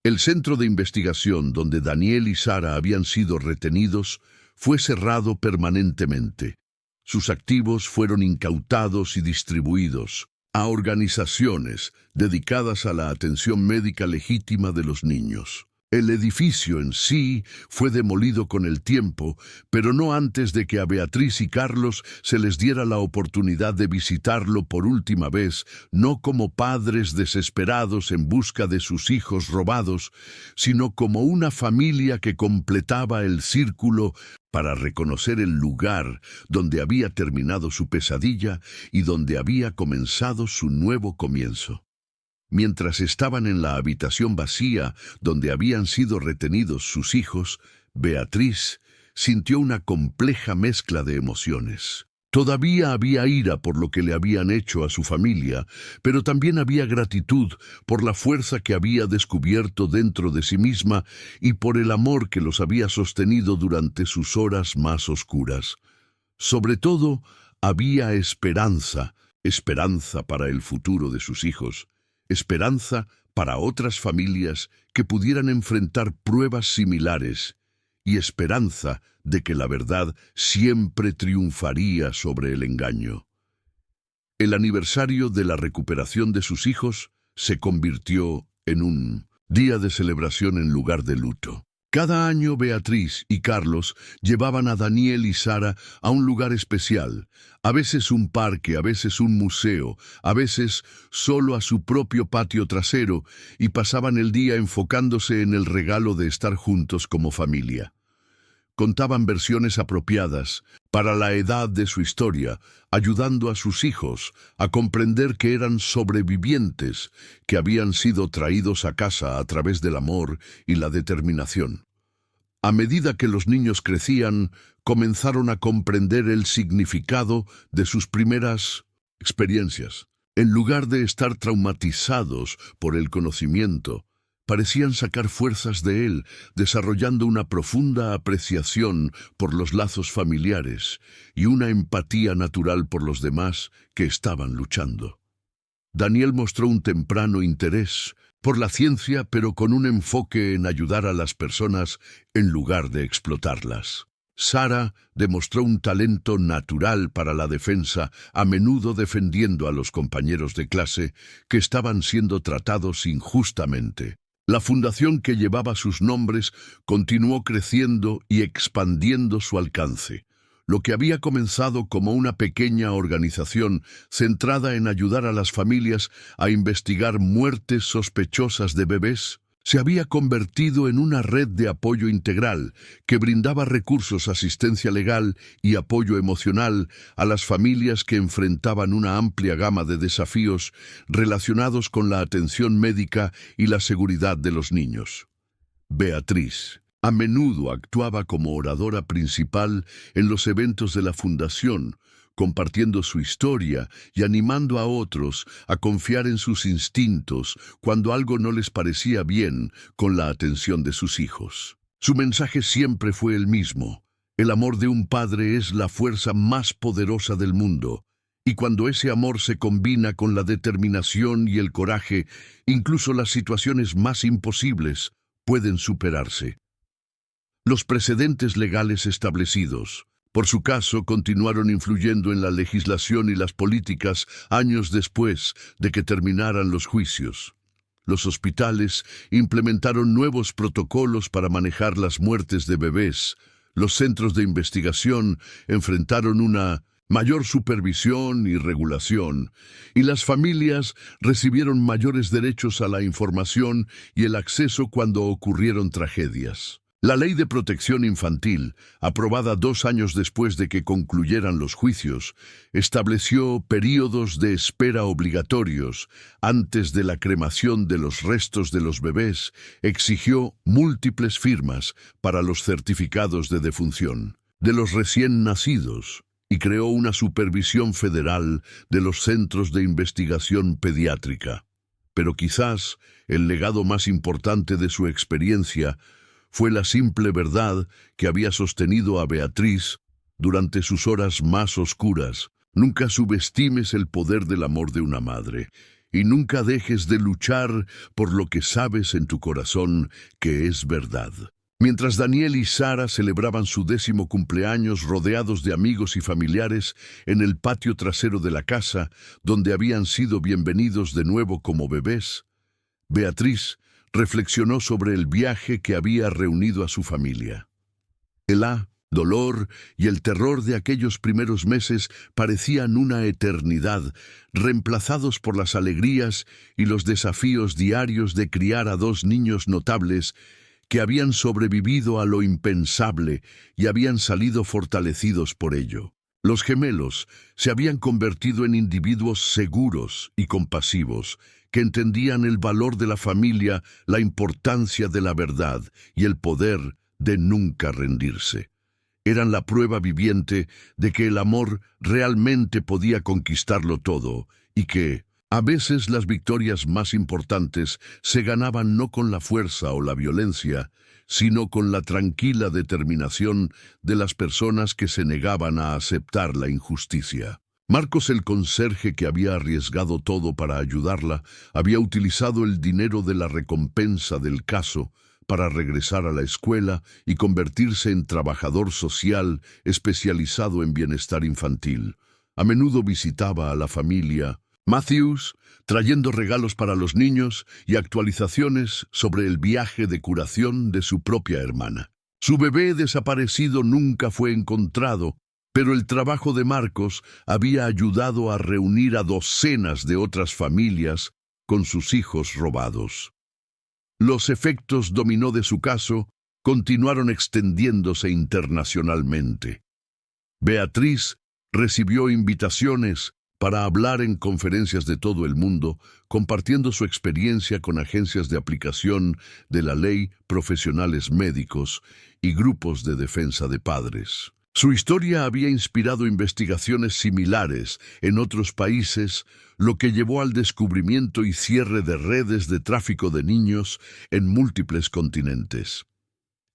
[SPEAKER 1] El centro de investigación donde Daniel y Sara habían sido retenidos fue cerrado permanentemente. Sus activos fueron incautados y distribuidos a organizaciones dedicadas a la atención médica legítima de los niños. El edificio en sí fue demolido con el tiempo, pero no antes de que a Beatriz y Carlos se les diera la oportunidad de visitarlo por última vez, no como padres desesperados en busca de sus hijos robados, sino como una familia que completaba el círculo para reconocer el lugar donde había terminado su pesadilla y donde había comenzado su nuevo comienzo. Mientras estaban en la habitación vacía donde habían sido retenidos sus hijos, Beatriz sintió una compleja mezcla de emociones. Todavía había ira por lo que le habían hecho a su familia, pero también había gratitud por la fuerza que había descubierto dentro de sí misma y por el amor que los había sostenido durante sus horas más oscuras. Sobre todo, había esperanza para el futuro de sus hijos. Esperanza para otras familias que pudieran enfrentar pruebas similares y esperanza de que la verdad siempre triunfaría sobre el engaño. El aniversario de la recuperación de sus hijos se convirtió en un día de celebración en lugar de luto. Cada año Beatriz y Carlos llevaban a Daniel y Sara a un lugar especial, a veces un parque, a veces un museo, a veces solo a su propio patio trasero, y pasaban el día enfocándose en el regalo de estar juntos como familia. Contaban versiones apropiadas para la edad de su historia, ayudando a sus hijos a comprender que eran sobrevivientes, que habían sido traídos a casa a través del amor y la determinación. A medida que los niños crecían, comenzaron a comprender el significado de sus primeras experiencias. En lugar de estar traumatizados por el conocimiento, parecían sacar fuerzas de él, desarrollando una profunda apreciación por los lazos familiares y una empatía natural por los demás que estaban luchando. Daniel mostró un temprano interés por la ciencia, pero con un enfoque en ayudar a las personas en lugar de explotarlas. Sara demostró un talento natural para la defensa, a menudo defendiendo a los compañeros de clase que estaban siendo tratados injustamente. La fundación que llevaba sus nombres continuó creciendo y expandiendo su alcance. Lo que había comenzado como una pequeña organización centrada en ayudar a las familias a investigar muertes sospechosas de bebés, se había convertido en una red de apoyo integral que brindaba recursos, asistencia legal y apoyo emocional a las familias que enfrentaban una amplia gama de desafíos relacionados con la atención médica y la seguridad de los niños. Beatriz a menudo actuaba como oradora principal en los eventos de la fundación, compartiendo su historia y animando a otros a confiar en sus instintos cuando algo no les parecía bien con la atención de sus hijos. Su mensaje siempre fue el mismo: el amor de un padre es la fuerza más poderosa del mundo, y cuando ese amor se combina con la determinación y el coraje, incluso las situaciones más imposibles pueden superarse. Los precedentes legales establecidos por su caso continuaron influyendo en la legislación y las políticas años después de que terminaran los juicios. Los hospitales implementaron nuevos protocolos para manejar las muertes de bebés. Los centros de investigación enfrentaron una mayor supervisión y regulación, y las familias recibieron mayores derechos a la información y el acceso cuando ocurrieron tragedias. La Ley de Protección Infantil, aprobada 2 años después de que concluyeran los juicios, estableció períodos de espera obligatorios antes de la cremación de los restos de los bebés, exigió múltiples firmas para los certificados de defunción de los recién nacidos y creó una supervisión federal de los centros de investigación pediátrica. Pero quizás el legado más importante de su experiencia fue la simple verdad que había sostenido a Beatriz durante sus horas más oscuras. Nunca subestimes el poder del amor de una madre, y nunca dejes de luchar por lo que sabes en tu corazón que es verdad. Mientras Daniel y Sara celebraban su 10º cumpleaños rodeados de amigos y familiares en el patio trasero de la casa, donde habían sido bienvenidos de nuevo como bebés, Beatriz reflexionó sobre el viaje que había reunido a su familia. El dolor y el terror de aquellos primeros meses parecían una eternidad, reemplazados por las alegrías y los desafíos diarios de criar a 2 niños notables que habían sobrevivido a lo impensable y habían salido fortalecidos por ello. Los gemelos se habían convertido en individuos seguros y compasivos, que entendían el valor de la familia, la importancia de la verdad y el poder de nunca rendirse. Eran la prueba viviente de que el amor realmente podía conquistarlo todo y que, a veces, las victorias más importantes se ganaban no con la fuerza o la violencia, sino con la tranquila determinación de las personas que se negaban a aceptar la injusticia. Marcos, el conserje que había arriesgado todo para ayudarla, había utilizado el dinero de la recompensa del caso para regresar a la escuela y convertirse en trabajador social especializado en bienestar infantil. A menudo visitaba a la familia Matthews, trayendo regalos para los niños y actualizaciones sobre el viaje de curación de su propia hermana. Su bebé desaparecido nunca fue encontrado, pero el trabajo de Marcos había ayudado a reunir a docenas de otras familias con sus hijos robados. Los efectos dominó de su caso continuaron extendiéndose internacionalmente. Beatriz recibió invitaciones para hablar en conferencias de todo el mundo, compartiendo su experiencia con agencias de aplicación de la ley, profesionales médicos y grupos de defensa de padres. Su historia había inspirado investigaciones similares en otros países, lo que llevó al descubrimiento y cierre de redes de tráfico de niños en múltiples continentes.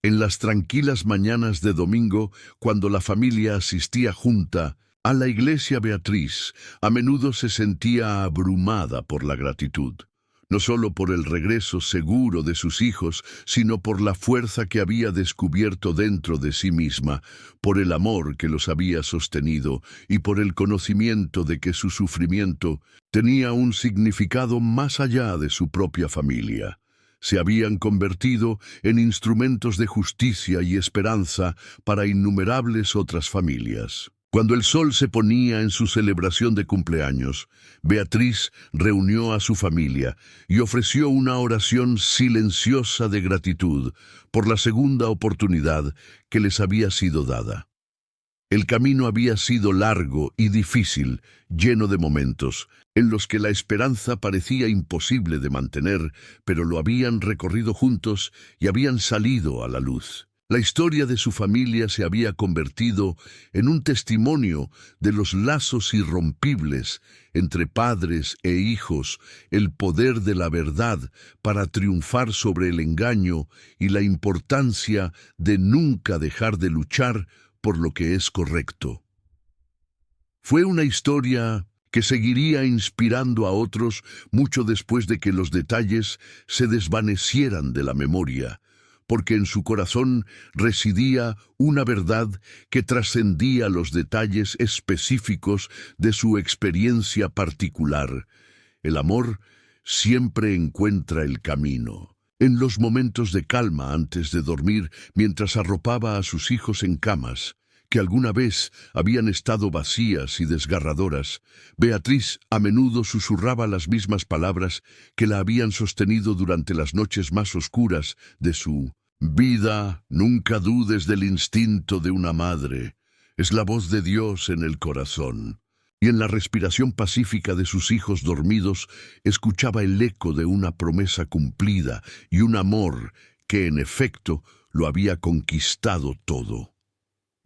[SPEAKER 1] En las tranquilas mañanas de domingo, cuando la familia asistía junta a la iglesia, Beatriz a menudo se sentía abrumada por la gratitud, no solo por el regreso seguro de sus hijos, sino por la fuerza que había descubierto dentro de sí misma, por el amor que los había sostenido y por el conocimiento de que su sufrimiento tenía un significado más allá de su propia familia. Se habían convertido en instrumentos de justicia y esperanza para innumerables otras familias. Cuando el sol se ponía en su celebración de cumpleaños, Beatriz reunió a su familia y ofreció una oración silenciosa de gratitud por la segunda oportunidad que les había sido dada. El camino había sido largo y difícil, lleno de momentos en los que la esperanza parecía imposible de mantener, pero lo habían recorrido juntos y habían salido a la luz. La historia de su familia se había convertido en un testimonio de los lazos irrompibles entre padres e hijos, el poder de la verdad para triunfar sobre el engaño y la importancia de nunca dejar de luchar por lo que es correcto. Fue una historia que seguiría inspirando a otros mucho después de que los detalles se desvanecieran de la memoria, porque en su corazón residía una verdad que trascendía los detalles específicos de su experiencia particular. El amor siempre encuentra el camino. En los momentos de calma antes de dormir, mientras arropaba a sus hijos en camas, que alguna vez habían estado vacías y desgarradoras, Beatriz a menudo susurraba las mismas palabras que la habían sostenido durante las noches más oscuras de su vida. Nunca dudes del instinto de una madre. Es la voz de Dios en el corazón. Y en la respiración pacífica de sus hijos dormidos escuchaba el eco de una promesa cumplida y un amor que, en efecto, lo había conquistado todo.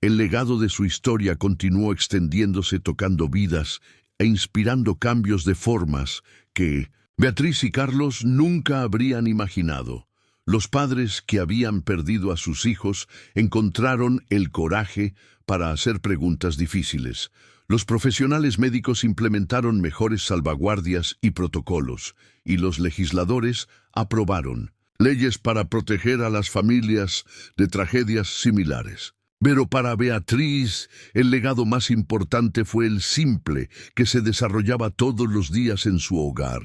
[SPEAKER 1] El legado de su historia continuó extendiéndose, tocando vidas e inspirando cambios de formas que Beatriz y Carlos nunca habrían imaginado. Los padres que habían perdido a sus hijos encontraron el coraje para hacer preguntas difíciles. Los profesionales médicos implementaron mejores salvaguardias y protocolos, y los legisladores aprobaron leyes para proteger a las familias de tragedias similares. Pero para Beatriz, el legado más importante fue el simple que se desarrollaba todos los días en su hogar.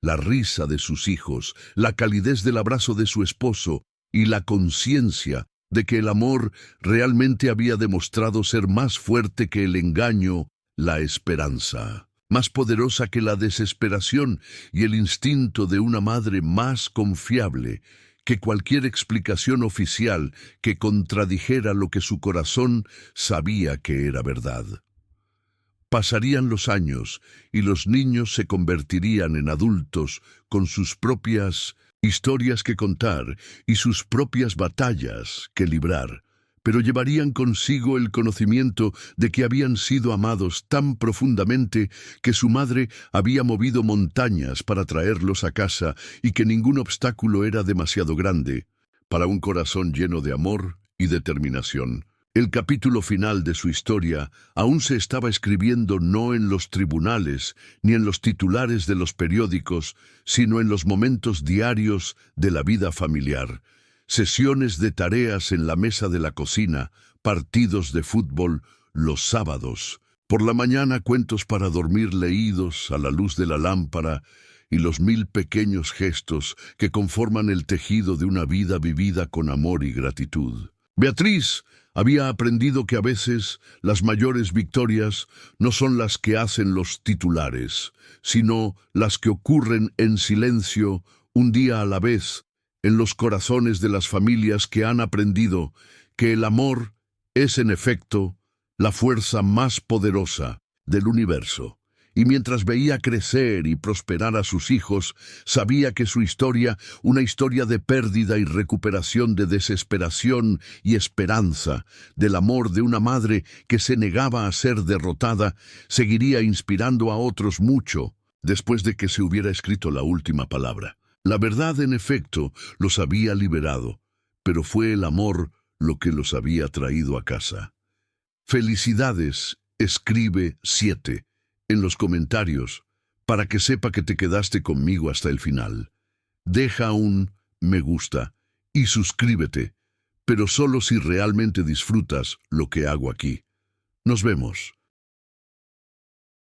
[SPEAKER 1] La risa de sus hijos, la calidez del abrazo de su esposo y la conciencia de que el amor realmente había demostrado ser más fuerte que el engaño, la esperanza, más poderosa que la desesperación y el instinto de una madre, más confiable que cualquier explicación oficial que contradijera lo que su corazón sabía que era verdad. Pasarían los años y los niños se convertirían en adultos con sus propias historias que contar y sus propias batallas que librar, pero llevarían consigo el conocimiento de que habían sido amados tan profundamente que su madre había movido montañas para traerlos a casa y que ningún obstáculo era demasiado grande para un corazón lleno de amor y determinación. El capítulo final de su historia aún se estaba escribiendo no en los tribunales ni en los titulares de los periódicos, sino en los momentos diarios de la vida familiar. Sesiones de tareas en la mesa de la cocina, partidos de fútbol los sábados, por la mañana cuentos para dormir leídos a la luz de la lámpara y los 1000 pequeños gestos que conforman el tejido de una vida vivida con amor y gratitud. Beatriz había aprendido que a veces las mayores victorias no son las que hacen los titulares, sino las que ocurren en silencio, un día a la vez, en los corazones de las familias que han aprendido que el amor es, en efecto, la fuerza más poderosa del universo Y mientras veía crecer y prosperar a sus hijos, sabía que su historia, una historia de pérdida y recuperación, de desesperación y esperanza, del amor de una madre que se negaba a ser derrotada, seguiría inspirando a otros mucho después de que se hubiera escrito la última palabra. La verdad, en efecto, los había liberado, pero fue el amor lo que los había traído a casa. Felicidades, escribe 7 en los comentarios para que sepa que te quedaste conmigo hasta el final. Deja un me gusta y suscríbete, pero solo si realmente disfrutas lo que hago aquí. Nos vemos.